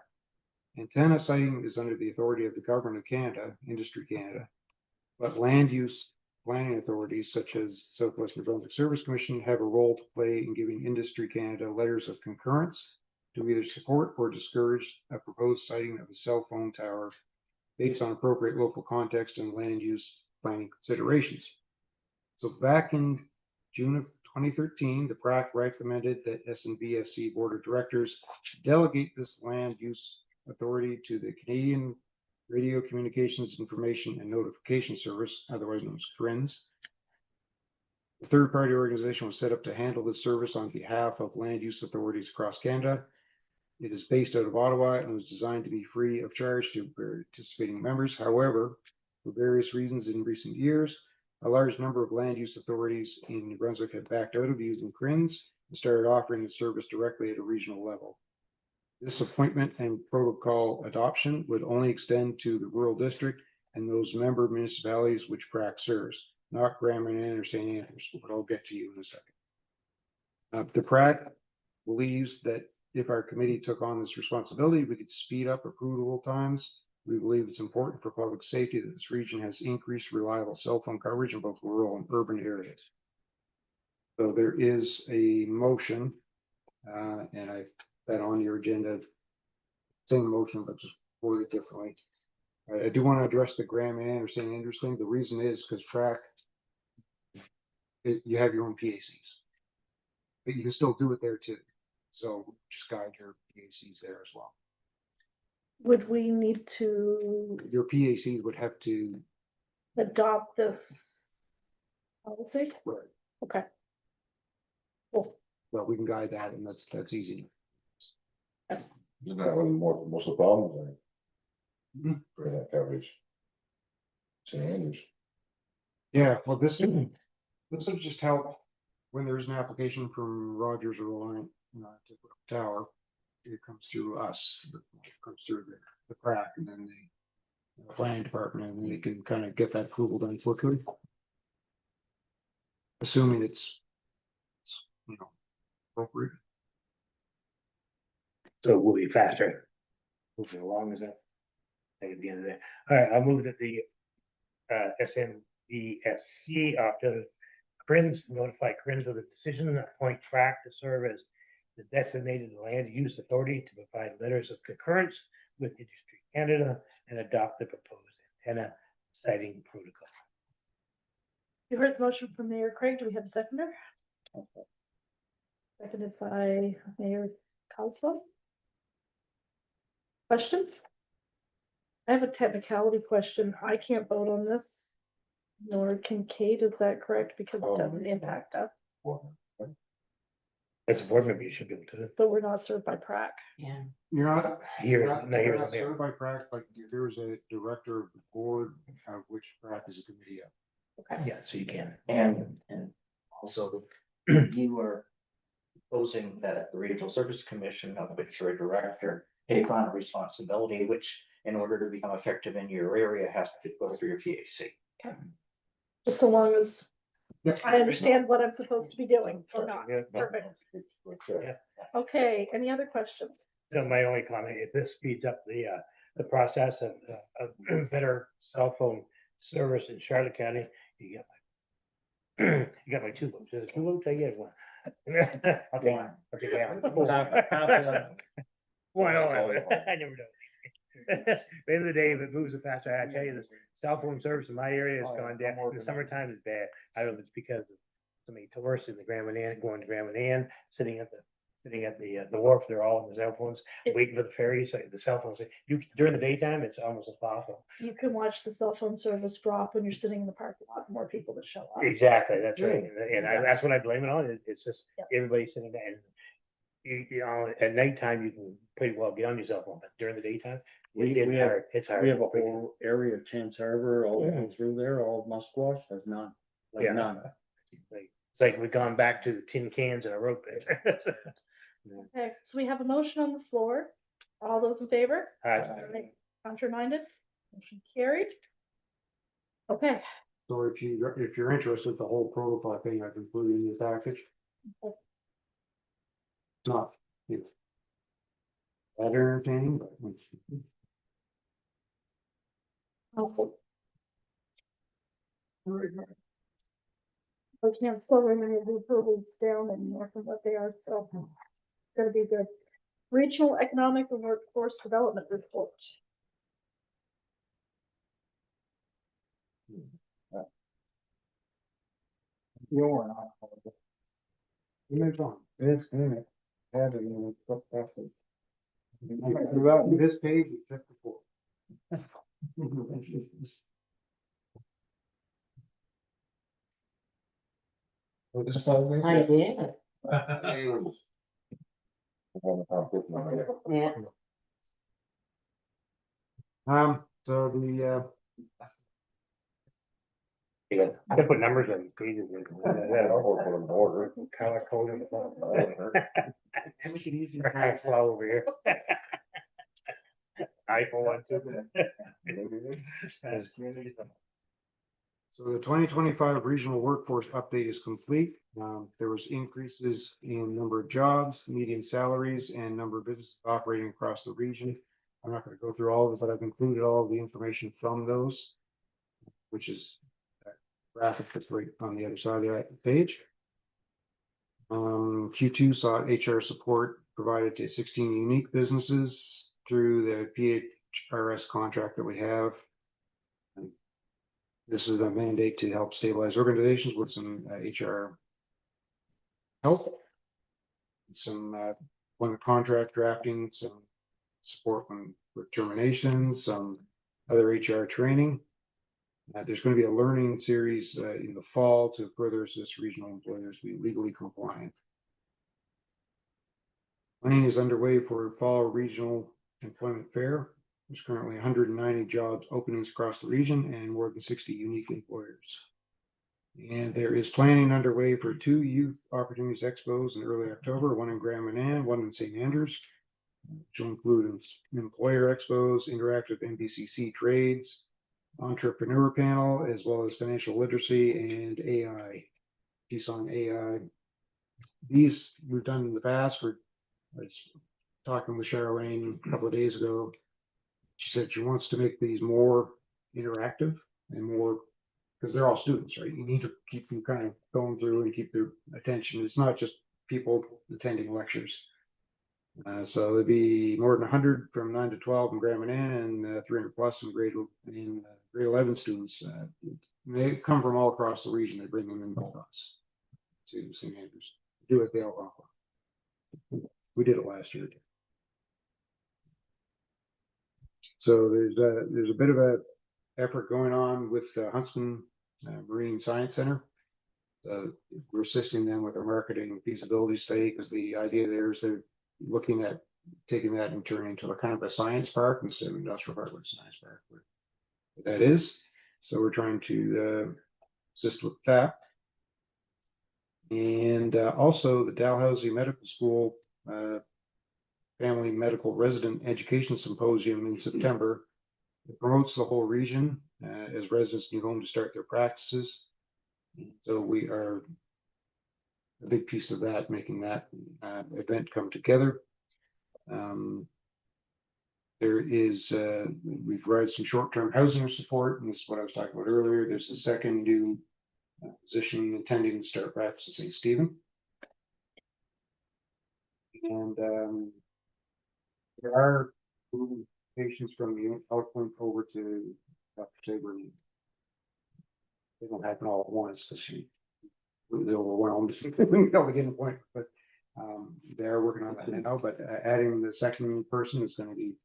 Antenna siting is under the authority of the Government of Canada, Industry Canada, but land use planning authorities such as Southwest New Brunswick Service Commission have a role to play in giving Industry Canada letters of concurrence to either support or discourage a proposed siting of a cell phone tower based on appropriate local context and land use planning considerations. So back in June of 2013, the PrAC recommended that SNBSC Board of Directors delegate this land use authority to the Canadian Radio Communications Information and Notification Service, otherwise known as CRINS. The third-party organization was set up to handle this service on behalf of land use authorities across Canada. It is based out of Ottawa and was designed to be free of charge to participating members. However, for various reasons in recent years, a large number of land use authorities in New Brunswick have backed out of using CRINS and started offering the service directly at a regional level. This appointment and protocol adoption would only extend to the rural district and those member municipalities which PrAC serves, not Grand Manan or St. Andrews, but I'll get to you in a second. The PrAC believes that if our committee took on this responsibility, we could speed up approval times. We believe it's important for public safety that this region has increased reliable cell phone coverage in both rural and urban areas. So there is a motion, and I that on your agenda, same motion, but just worded differently. I do want to address the Grand Manan or St. Andrews thing. The reason is because PrAC, you have your own PACs, but you can still do it there too. So just guide your PACs there as well. Would we need to Your PACs would have to, adopt this policy? right, Okay. Cool. well, we can guide that, and that's easy. Isn't that one more, most of the problems are? For that coverage. St. Andrews. Yeah, well, this will just help when there's an application from Rogers or Reliant, to put up a tower. It comes through us, it comes through the PrAC, and then the planning department, and they can kind of get that approval done quickly. Assuming it's appropriate. So we'll be faster. Moving along, is that? At the end of the day. All right, I'll move that the SNBSC after CRINS, notify CRINS of the decision and appoint PrAC to serve as the designated land use authority to provide letters of concurrence with Industry Canada and adopt the proposed antenna siting protocol. You heard the motion from Mayor Craig. Do we have a seconder? Seconded by Mayor Caldwell. Question? I have a technicality question. I can't vote on this, nor can Kate. Is that correct? Because it doesn't impact us. As a board member, you should be able to. but we're not served by PrAC. Yeah. You're not, Here, you're not, no, you're here's not the mayor. served by PrAC, but there's a director of the board, which PrAC is a committee of. Okay. Yeah, so you can. And also you are proposing that at the Regional Service Commission, of which you're a director, take on a responsibility, which in order to become effective in your area has to go through your PAC. Just so long as Yeah. I understand what I'm supposed to be doing or not. Yeah. Perfect. Yeah. Okay, any other questions? So my only comment is this speeds up the process of better cell phone service in Charlotte County. You got my, you got my two votes. Is it two votes? I get one. I'll take one. I'll take one. Well, I never know. At the end of the day, if it moves it faster, I tell you this, cell phone service in my area has gone down. In the summertime is bad. I don't know if it's because of so many tourists in the Grand Manan, going to Grand Manan, sitting at the wharf, they're all on the cell phones, waiting for the ferries, the cell phones. During the daytime, it's almost impossible. You can watch the cell phone service drop when you're sitting in the parking lot, more people that show up. Exactly, that's right. That's what I blame it on. It's just Yep. everybody sitting there. And you know, at nighttime, you can pretty well get on your cell phone, but during the daytime, We it's have- hard. It's hard. We have a whole area of Chance Harbor, all Mhm. through there, all Musquash has none, like Yeah. none. It's like we've gone back to tin cans and a rope. Okay, so we have a motion on the floor. All those in favor? Aye. Contrary minded? Motion carried. Okay, So if you're interested, the whole protocol thing I've included in your package. Okay. It's not, it's that entertaining, but helpful. I can't slow any of the approvals down anymore from what they are, so it's gonna be good. Regional Economic and Workforce Development Report. You're not. it's on. It's in it. Had it in it. Throughout this page, except for I did. Yeah. So the, You gotta put numbers on these pages. Order. Color coded. Make it easy. Kind of slow over here. iPhone one, too. So the 2025 regional workforce update is complete. There was increases in number of jobs, median salaries, and number of businesses operating across the region. I'm not going to go through all of it, but I've included all of the information from those, which is that graphic that's right on the other side of that page. Q2 saw HR support provided to 16 unique businesses through the PHRS contract that we have. This is a mandate to help stabilize organizations with some HR help. Some when contract drafting, some support when with terminations, some other HR training. There's going to be a learning series in the fall to further assist regional employers to be legally compliant. Planning is underway for fall regional employment fair. There's currently 190 jobs openings across the region and more than 60 unique employers. And there is planning underway for 2 youth opportunities expos in early October, one in Grand Manan, one in St. Andrews, which will include employer expos, interactive NBCC trades, entrepreneur panel, as well as financial literacy and AI, piece on AI. These we've done in the past. I was talking with Charlene a couple of days ago. She said she wants to make these more interactive and more, because they're all students, right? You need to keep them kind of going through and keep their attention. It's not just people attending lectures. So there'd be more than 100 from 9 to 12 in Grand Manan and 300 plus in grade 11 students. They come from all across the region. They bring them in by us to St. Andrews. Do it, they all offer. We did it last year. So there's a bit of a effort going on with Huntsman Marine Science Center. we're assisting them with their marketing feasibility study, because the idea there is they're looking at taking that and turning into a kind of a science park instead of industrial park, but a science park. What that is, so we're trying to assist with that. And also the Dalhousie Medical School Family Medical Resident Education Symposium in September. It promotes the whole region as residents need home to start their practices. So we are a big piece of that, making that event come together. There is, we provide some short-term housing support, and this is what I was talking about earlier. There's a second new position intending to start practice in St. Stephen. And there are moving patients from the outpoint over to Dr. Tabor. They don't happen all at once because she really overwhelmed. We don't get an appointment, but they're working on that now. But adding the second person is going to be.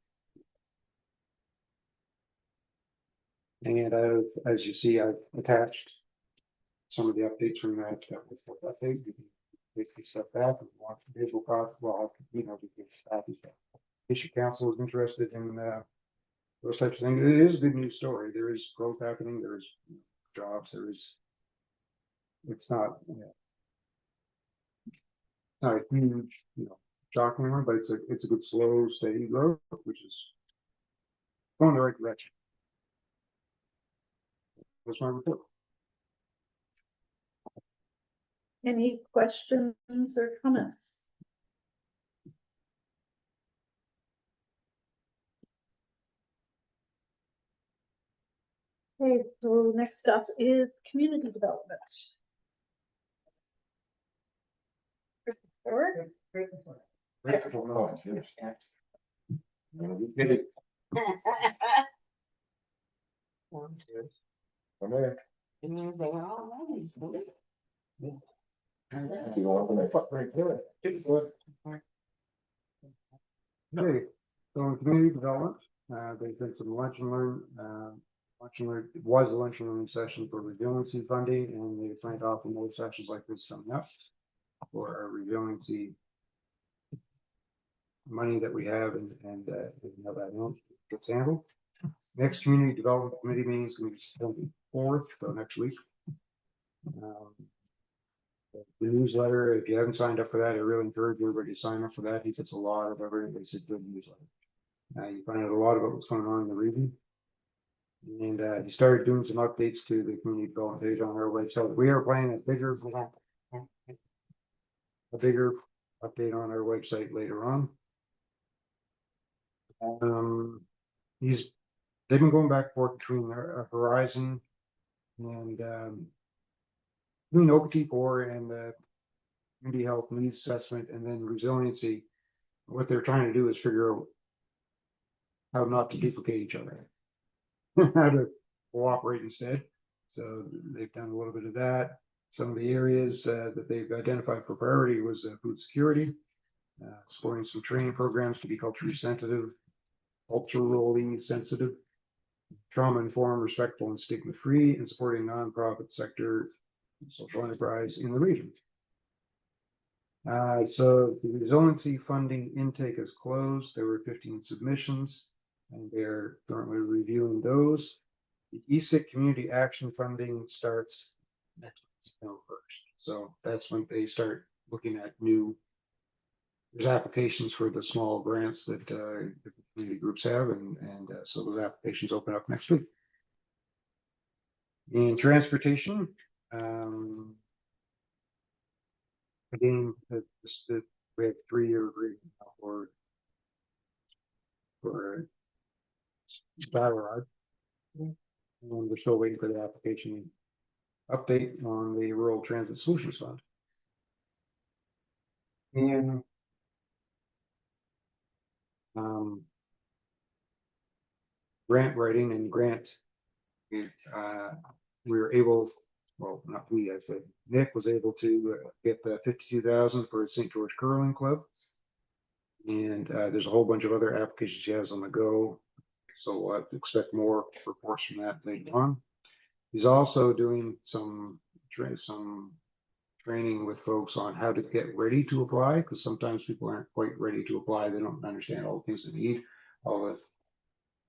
And as you see, I've attached some of the updates from that update. You can basically step back and watch the visual copy. Well, you know, because issue council is interested in those types of things. It is a good news story. There is growth happening. There is jobs. There is. It's not. Not a huge, shocking one, but it's a good slow, steady growth, which is going in the right direction. That's my report. Any questions or comments? Okay, so next up is community development. Christopher? Oh, cheers. Get it. Come here. If you want to make up right there. Okay, so in community development, there's been some lunch and learn, it was a lunch and learn session for resiliency funding, and they plan to offer more sessions like this coming up for our resiliency money that we have and how that gets handled. Next community development committee meeting is going to be September 4th, so next week. The newsletter, if you haven't signed up for that, I really encourage everybody to sign up for that. He gets a lot of everything. It's a good newsletter. You find out a lot about what's going on in the region. And he started doing some updates to the community development page on our website. We are planning a bigger update on our website later on. They've been going back and forth between Horizon and between OPT4 and community health needs assessment, and then resiliency. What they're trying to do is figure out how not to duplicate each other, how to cooperate instead. So they've done a little bit of that. Some of the areas that they've identified for priority was food security, supporting some training programs to be culturally sensitive, trauma informed, respectful, and stigma free, and supporting nonprofit sector social enterprise in the region. So the resiliency funding intake is closed. There were 15 submissions, and they're currently reviewing those. The ESIC community action funding starts next September 1st. So that's when they start looking at there's applications for the small grants that the community groups have, and so those applications open up next week. In transportation, again, we have 3-year agreement for Battle Rod, and we're still waiting for the application update on the Rural Transit Solutions Fund. And grant writing and grant, we were able, well, not we, I said, Nick was able to get the 52,000 for St. George Curling Club. And there's a whole bunch of other applications he has on the go. So I expect more reports from that later on. He's also doing some training with folks on how to get ready to apply, because sometimes people aren't quite ready to apply. They don't understand all the things they need, all the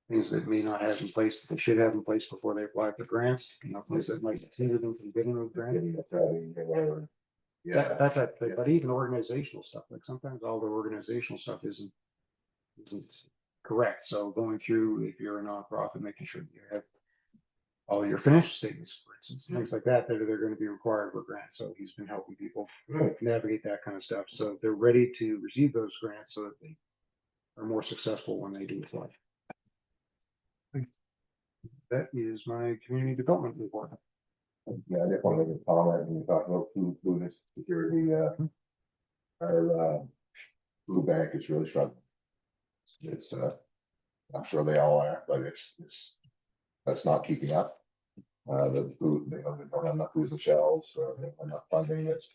things that may not have in place that they should have in place before they apply for grants, things that might hinder them from getting a grant. Getting it ready, or whatever. Yeah, That's it, but even organizational stuff, like sometimes all the organizational stuff isn't correct. So going through, if you're a nonprofit, making sure you have all your financial statements, for instance, things like that, that are going to be required for grants. So he's been helping people navigate that kind of stuff. So they're ready to receive those grants so that they are more successful when they do apply. That is my community development report. yeah, I just wanted to comment when you talk about food security, our, food bank is really struggling. It's, I'm sure they all are, but that's not keeping up. The food, they don't have enough food on shelves, they don't have enough funding that's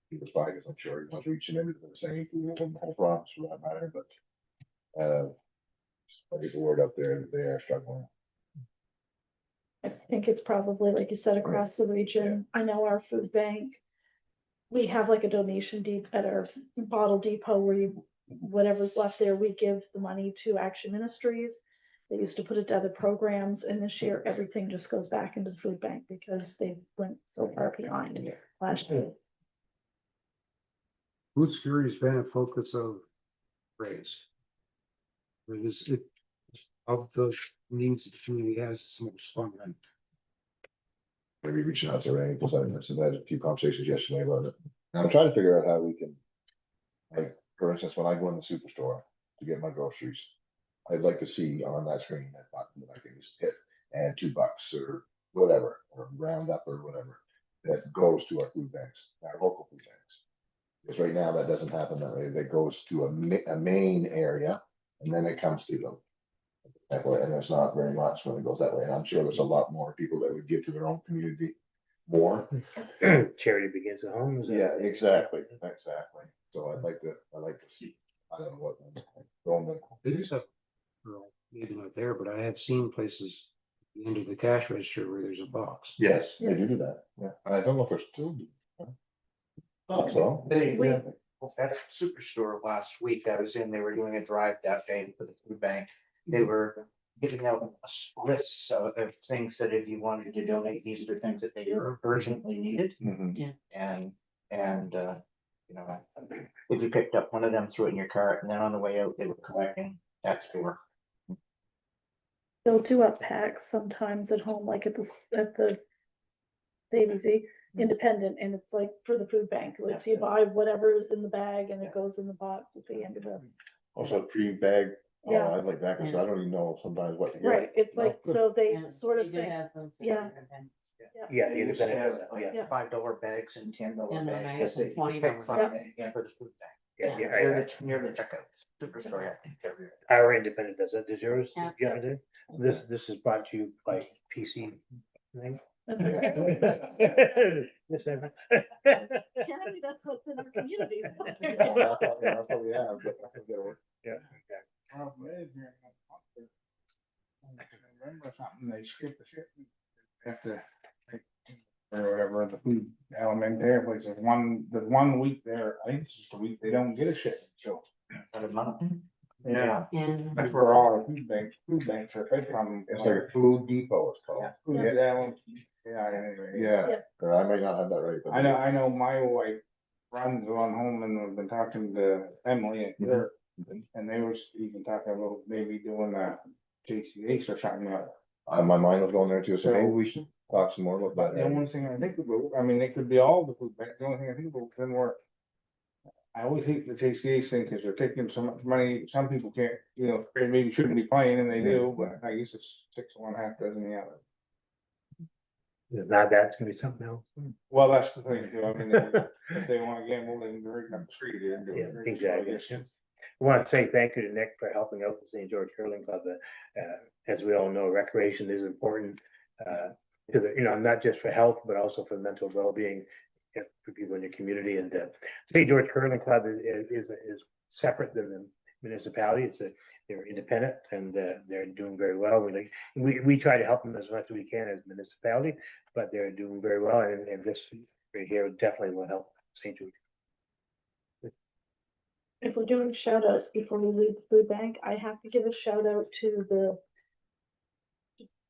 keep us by, because I'm sure everyone's reaching into the same food and whole problems for that matter, but, I get the word out there that they are struggling. I think it's probably, like you said, across the region. I know our food bank, we have like a donation deep at our bottle depot where whatever's left there, we give the money to Action Ministries. They used to put it to other programs, and this year everything just goes back into the food bank because they went so far behind last year. Food security has been a focus of raised. It of the needs that the community has, it's the most fundamental. Maybe reaching out to Ray, because I had a few conversations yesterday about it. And I'm trying to figure out how we can, like, for instance, when I go in the superstore to get my groceries, I'd like to see on that screen that button that I can just hit, add $2 or whatever, or round up or whatever, that goes to our food banks, our local food banks. Because right now that doesn't happen that way. That goes to a main area, and then it comes to them. That way, and there's not very much when it goes that way. And I'm sure there's a lot more people that would give to their own community more. Charity begins at home. is that- Yeah, exactly. So I'd like to see, I don't know what. They just have, well, maybe not there, but I have seen places at the end of the cash register where there's a box. Yes, they do that. Yeah, I don't know if they're still. So. At Superstore last week, I was in, they were doing a drive that day for the food bank. They were giving out lists of things that if you wanted to donate, these are things that they urgently needed. Mhm. And, if you picked up one of them, threw it in your cart, and then on the way out, they were collecting at the door. They'll do up packs sometimes at home, like at the ABC Independent, and it's like for the food bank, like so you buy whatever is in the bag and it goes in the box at the end of it. Also pre-bag. Oh, Yeah. I'd like that, because I don't even know sometimes what to get. Right, it's like, so they sort of They say, do have them. yeah. Yeah, the independent, does that, yeah. Yeah. $5 bags and $10 And then I bags. have some 20 Pick from Yeah. again for the food bank. Yeah, Near the checkout. Superstore, I think, every year. Our independent does that. Does yours? Yeah. Yeah, I do. This is brought to you by PC. Name? Miss Evan. Apparently that's what's in our community. Yeah, that's what we have, but I can get it. Yeah. Problem is, here in November or something, they skip the shipment. Have to, like, or whatever, the food element there, place, there's one week there, I think it's just a week, they don't get a shipment, so. About a month. Yeah, And that's where all our food banks are fed from. It's like a food depot, it's called. Food element, yeah, anyway. Yeah, Yeah. or I might not have that right. but- I know my wife runs one home, and we've been talking to Emily at her, and they was even talking about maybe doing a JCH or something like that. My mind was going there too, so maybe we should talk some more about But the that. only thing I think about, I mean, they could be all the food banks, the only thing I think about then we're. I always hate the JCH thing, cause they're taking so much money, some people can't, they maybe shouldn't be playing, and they do, but I guess it's 6 of one, half dozen the other. Not that, it's gonna be something else. Well, that's the thing, too, I mean, if they wanna gamble, then they're right up the street here and do Yeah, it. exactly. So I guess- Yeah. I want to say thank you to Nick for helping out the St. George Curling Club. As we all know, recreation is important to the, not just for health, but also for mental well-being for people in your community. And St. George Curling Club is separate than the municipality. They're independent, and they're doing very well. We try to help them as much as we can as municipality, but they're doing very well, and this right here definitely will help St. Jude. If we're doing shout outs before we leave the food bank, I have to give a shout out to the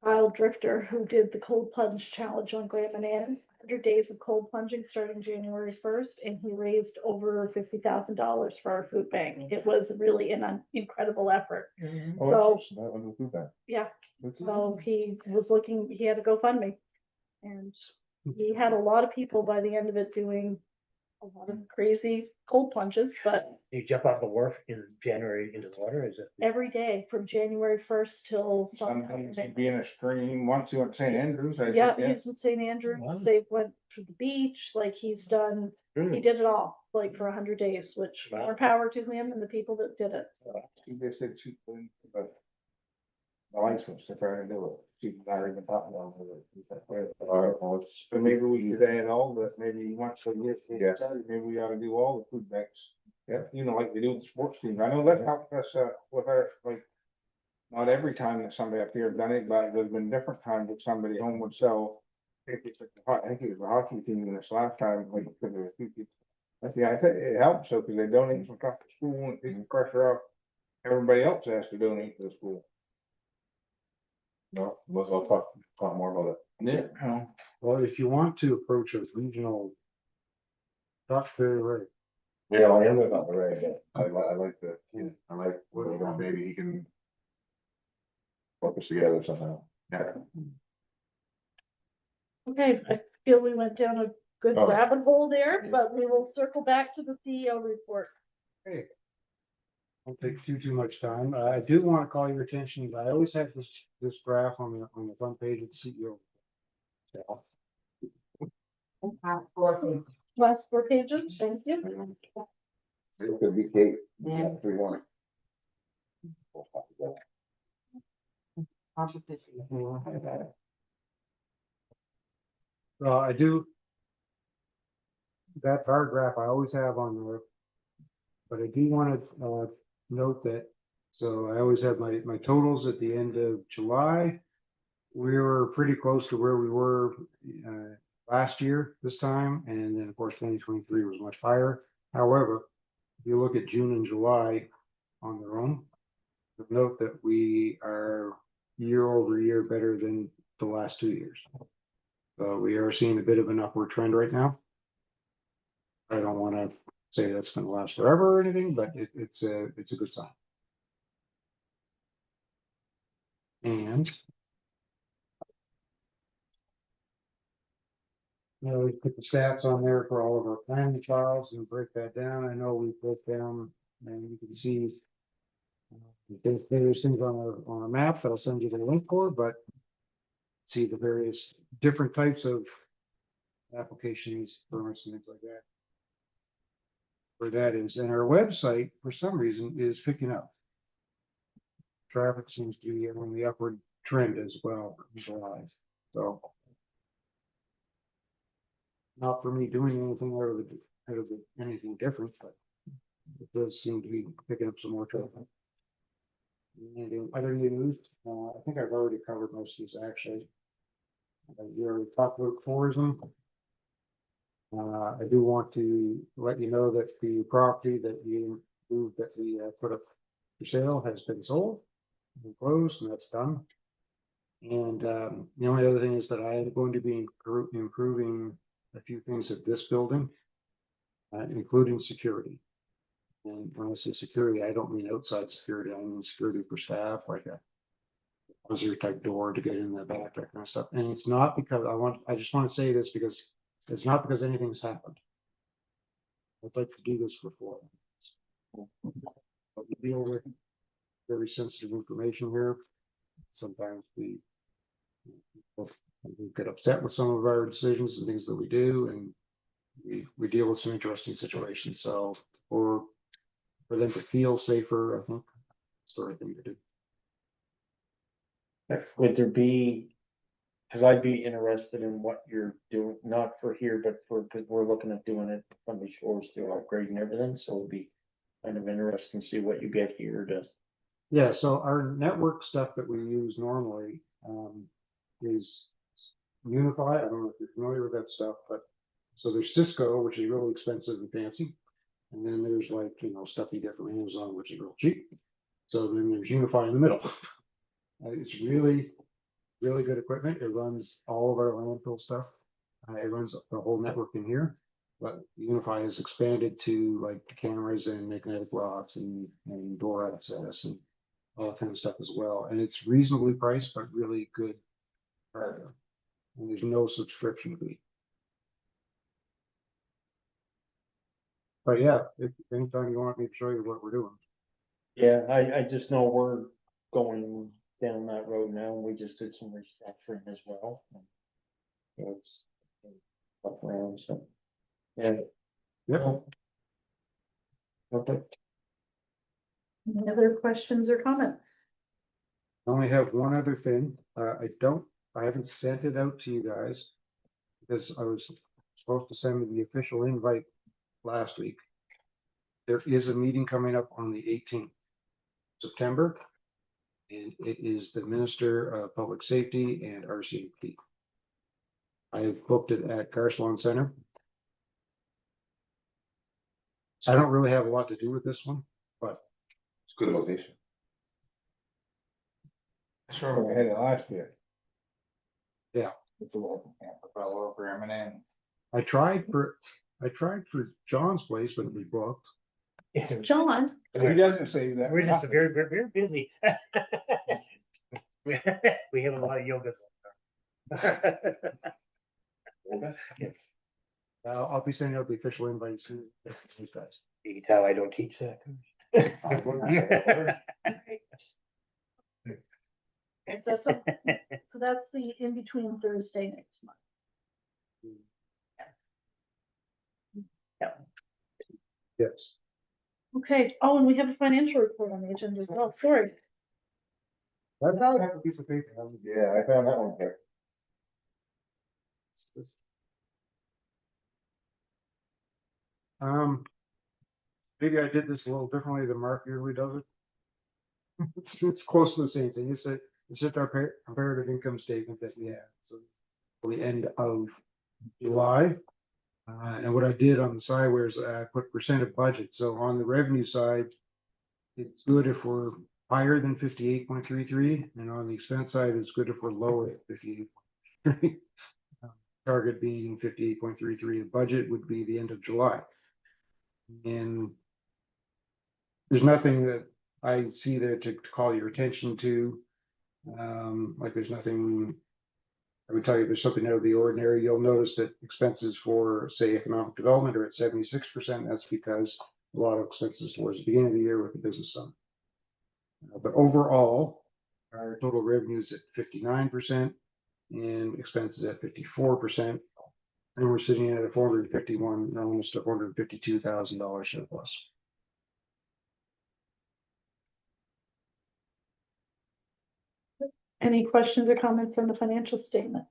Kyle Drifter who did the cold plunge challenge on Graham and Ann. 100 days of cold plunging starting January 1st, and he raised over $50,000 for our food bank. It was really an incredible effort. Oh, that's- that was a good thing. Yeah, That's- so he was looking, he had a GoFundMe. And he had a lot of people by the end of it doing a lot of crazy cold plunges, but You jump off the wharf in January into the water, is it? every day from January 1st till Sometimes sometime. he'd be in a stream, once he went to St. Andrews, I Yeah, think, yeah. he's in St. Andrews, Wow. they went to the beach, like he's done, he did it all, like for 100 days, which Wow. more power to him and the people that did it. So, She just said she couldn't, but the license to try to do it, she's not even talking about it. All right, well, it's, But maybe we could add all that, maybe once we get this Yes. started, maybe we ought to do all the food banks. Yeah. You know, like they do with the sports teams, I know that helped us, with our, like, not every time that somebody up here done it, but there's been different times that somebody home would sell. I think it was the hockey team this last time, like, because there was two people. I think it helps, so, because they donate some stuff to school and it takes the pressure off. Everybody else has to donate to the school. no, I'll talk more about it. Yeah. Well, if you want to approach a regional. Talk to Ray. Yeah, I am about the right, I like the, I like, where we're going, maybe he can. Focus together somehow, yeah. okay, I feel we went down a good Oh. rabbit hole there, but we will circle back to the CEO report. Hey. Won't take too much time. I do want to call your attention. I always have this graph on the front page of the CEO. So, Last 4 pages, thank you. It could be Kate, yeah, if we want it. I do. That bar graph I always have on there. But I do want to note that, so I always have my totals at the end of July. We were pretty close to where we were last year this time, and then of course 2023 was much higher. However, if you look at June and July on their own, note that we are year over year better than the last 2 years. So we are seeing a bit of an upward trend right now. I don't want to say that's going to last forever or anything, but it's a good sign. And we put the stats on there for all of our planning trials and break that down. I know we broke down, and you can see there's things on a map that I'll send you the link for, but see the various different types of applications, permits and things like that. Where that is, and our website, for some reason, is picking up. Traffic seems to be on the upward trend as well in July, so. Not for me doing anything out of anything different, but it does seem to be picking up some more traffic. And other news, I think I've already covered most of these actually. We already talked about tourism. I do want to let you know that the property that we put up for sale has been sold and closed, and that's done. And the only other thing is that I am going to be improving a few things at this building, including security. And when I say security, I don't mean outside security, I mean security for staff, like a buzzer type door to get in the back, that kind of stuff. And it's not because I just want to say this because it's not because anything's happened. I'd like to do this before. But we deal with very sensitive information here. Sometimes we get upset with some of our decisions and things that we do, and we deal with some interesting situations. So for them to feel safer, I think it's the right thing to do. Would there be, cause I'd be interested in what you're doing, not for here, but cause we're looking at doing it on the shores to upgrade and everything, so it'd be kind of interesting to see what you get here to. Yeah, so our network stuff that we use normally is Unify. I don't know if you're familiar with that stuff, but So there's Cisco, which is really expensive and fancy. And then there's like, stuff you get from Amazon, which is real cheap. So then there's Unify in the middle. It's really, really good equipment. It runs all of our landfill stuff. It runs the whole network in here. But Unify has expanded to like the cameras and magnetic locks and door access and all that kind of stuff as well. And it's reasonably priced, but really good hardware. And there's no subscription fee. But yeah, if anytime you want me to show you what we're doing. Yeah, I just know we're going down that road now, and we just did some restructuring as well. So it's up around, so. Yeah. Yep. Okay. Any other questions or comments? I only have one other thing. I haven't sent it out to you guys. Because I was supposed to send the official invite last week. There is a meeting coming up on the 18th September. And it is the Minister of Public Safety and RCMP. I have booked it at Garcelon Center. I don't really have a lot to do with this one, but It's a good location. That's where we had it last year. Yeah. With the local camp, over M&M. I tried for John's place, but it was booked. John, He doesn't say that. We're just very busy. We have a lot of yoga. I'll be sending out the official invite soon. You can tell I don't teach that. so that's the in-between Thursday next month. Yes. Okay, oh, and we have a financial report on the agenda as well, sorry. I found a piece of paper. Yeah, I found that one quick. Maybe I did this a little differently than Mark usually does it. It's close to the same thing. It's just our comparative income statement that we have. So for the end of July. And what I did on the sideways, I put percent of budget. So on the revenue side, it's good if we're higher than 58.33, and on the expense side, it's good if we're lower at 58. Target being 58.33. The budget would be the end of July. And there's nothing that I see there to call your attention to. Like there's nothing, I would tell you there's something out of the ordinary. You'll notice that expenses for, say, economic development are at 76%. That's because a lot of expenses towards the beginning of the year with the business summit. But overall, our total revenue is at 59% and expenses at 54%. And we're sitting at a $451, almost a $452,000 surplus. Any questions or comments on the financial statement?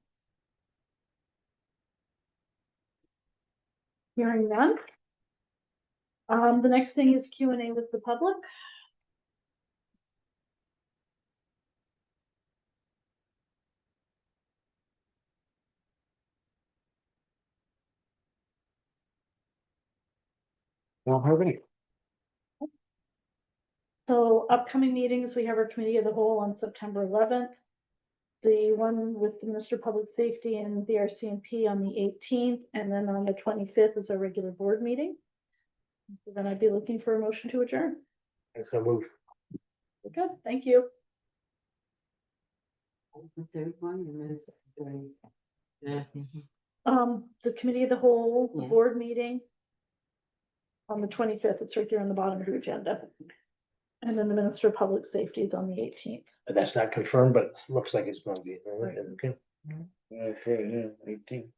Hearing none. The next thing is Q&A with the public. Don't have any. So upcoming meetings, we have our committee of the whole on September 11th. The one with the Minister of Public Safety and the RCMP on the 18th, and then on the 25th is our regular board meeting. So then I'd be looking for a motion to adjourn. So move. Good, thank you. The committee of the whole, the board meeting on the 25th, it's right there on the bottom of your agenda. And then the Minister of Public Safety is on the 18th. That's not confirmed, but looks like it's going to be. Okay. Yeah, sure, yeah, 18.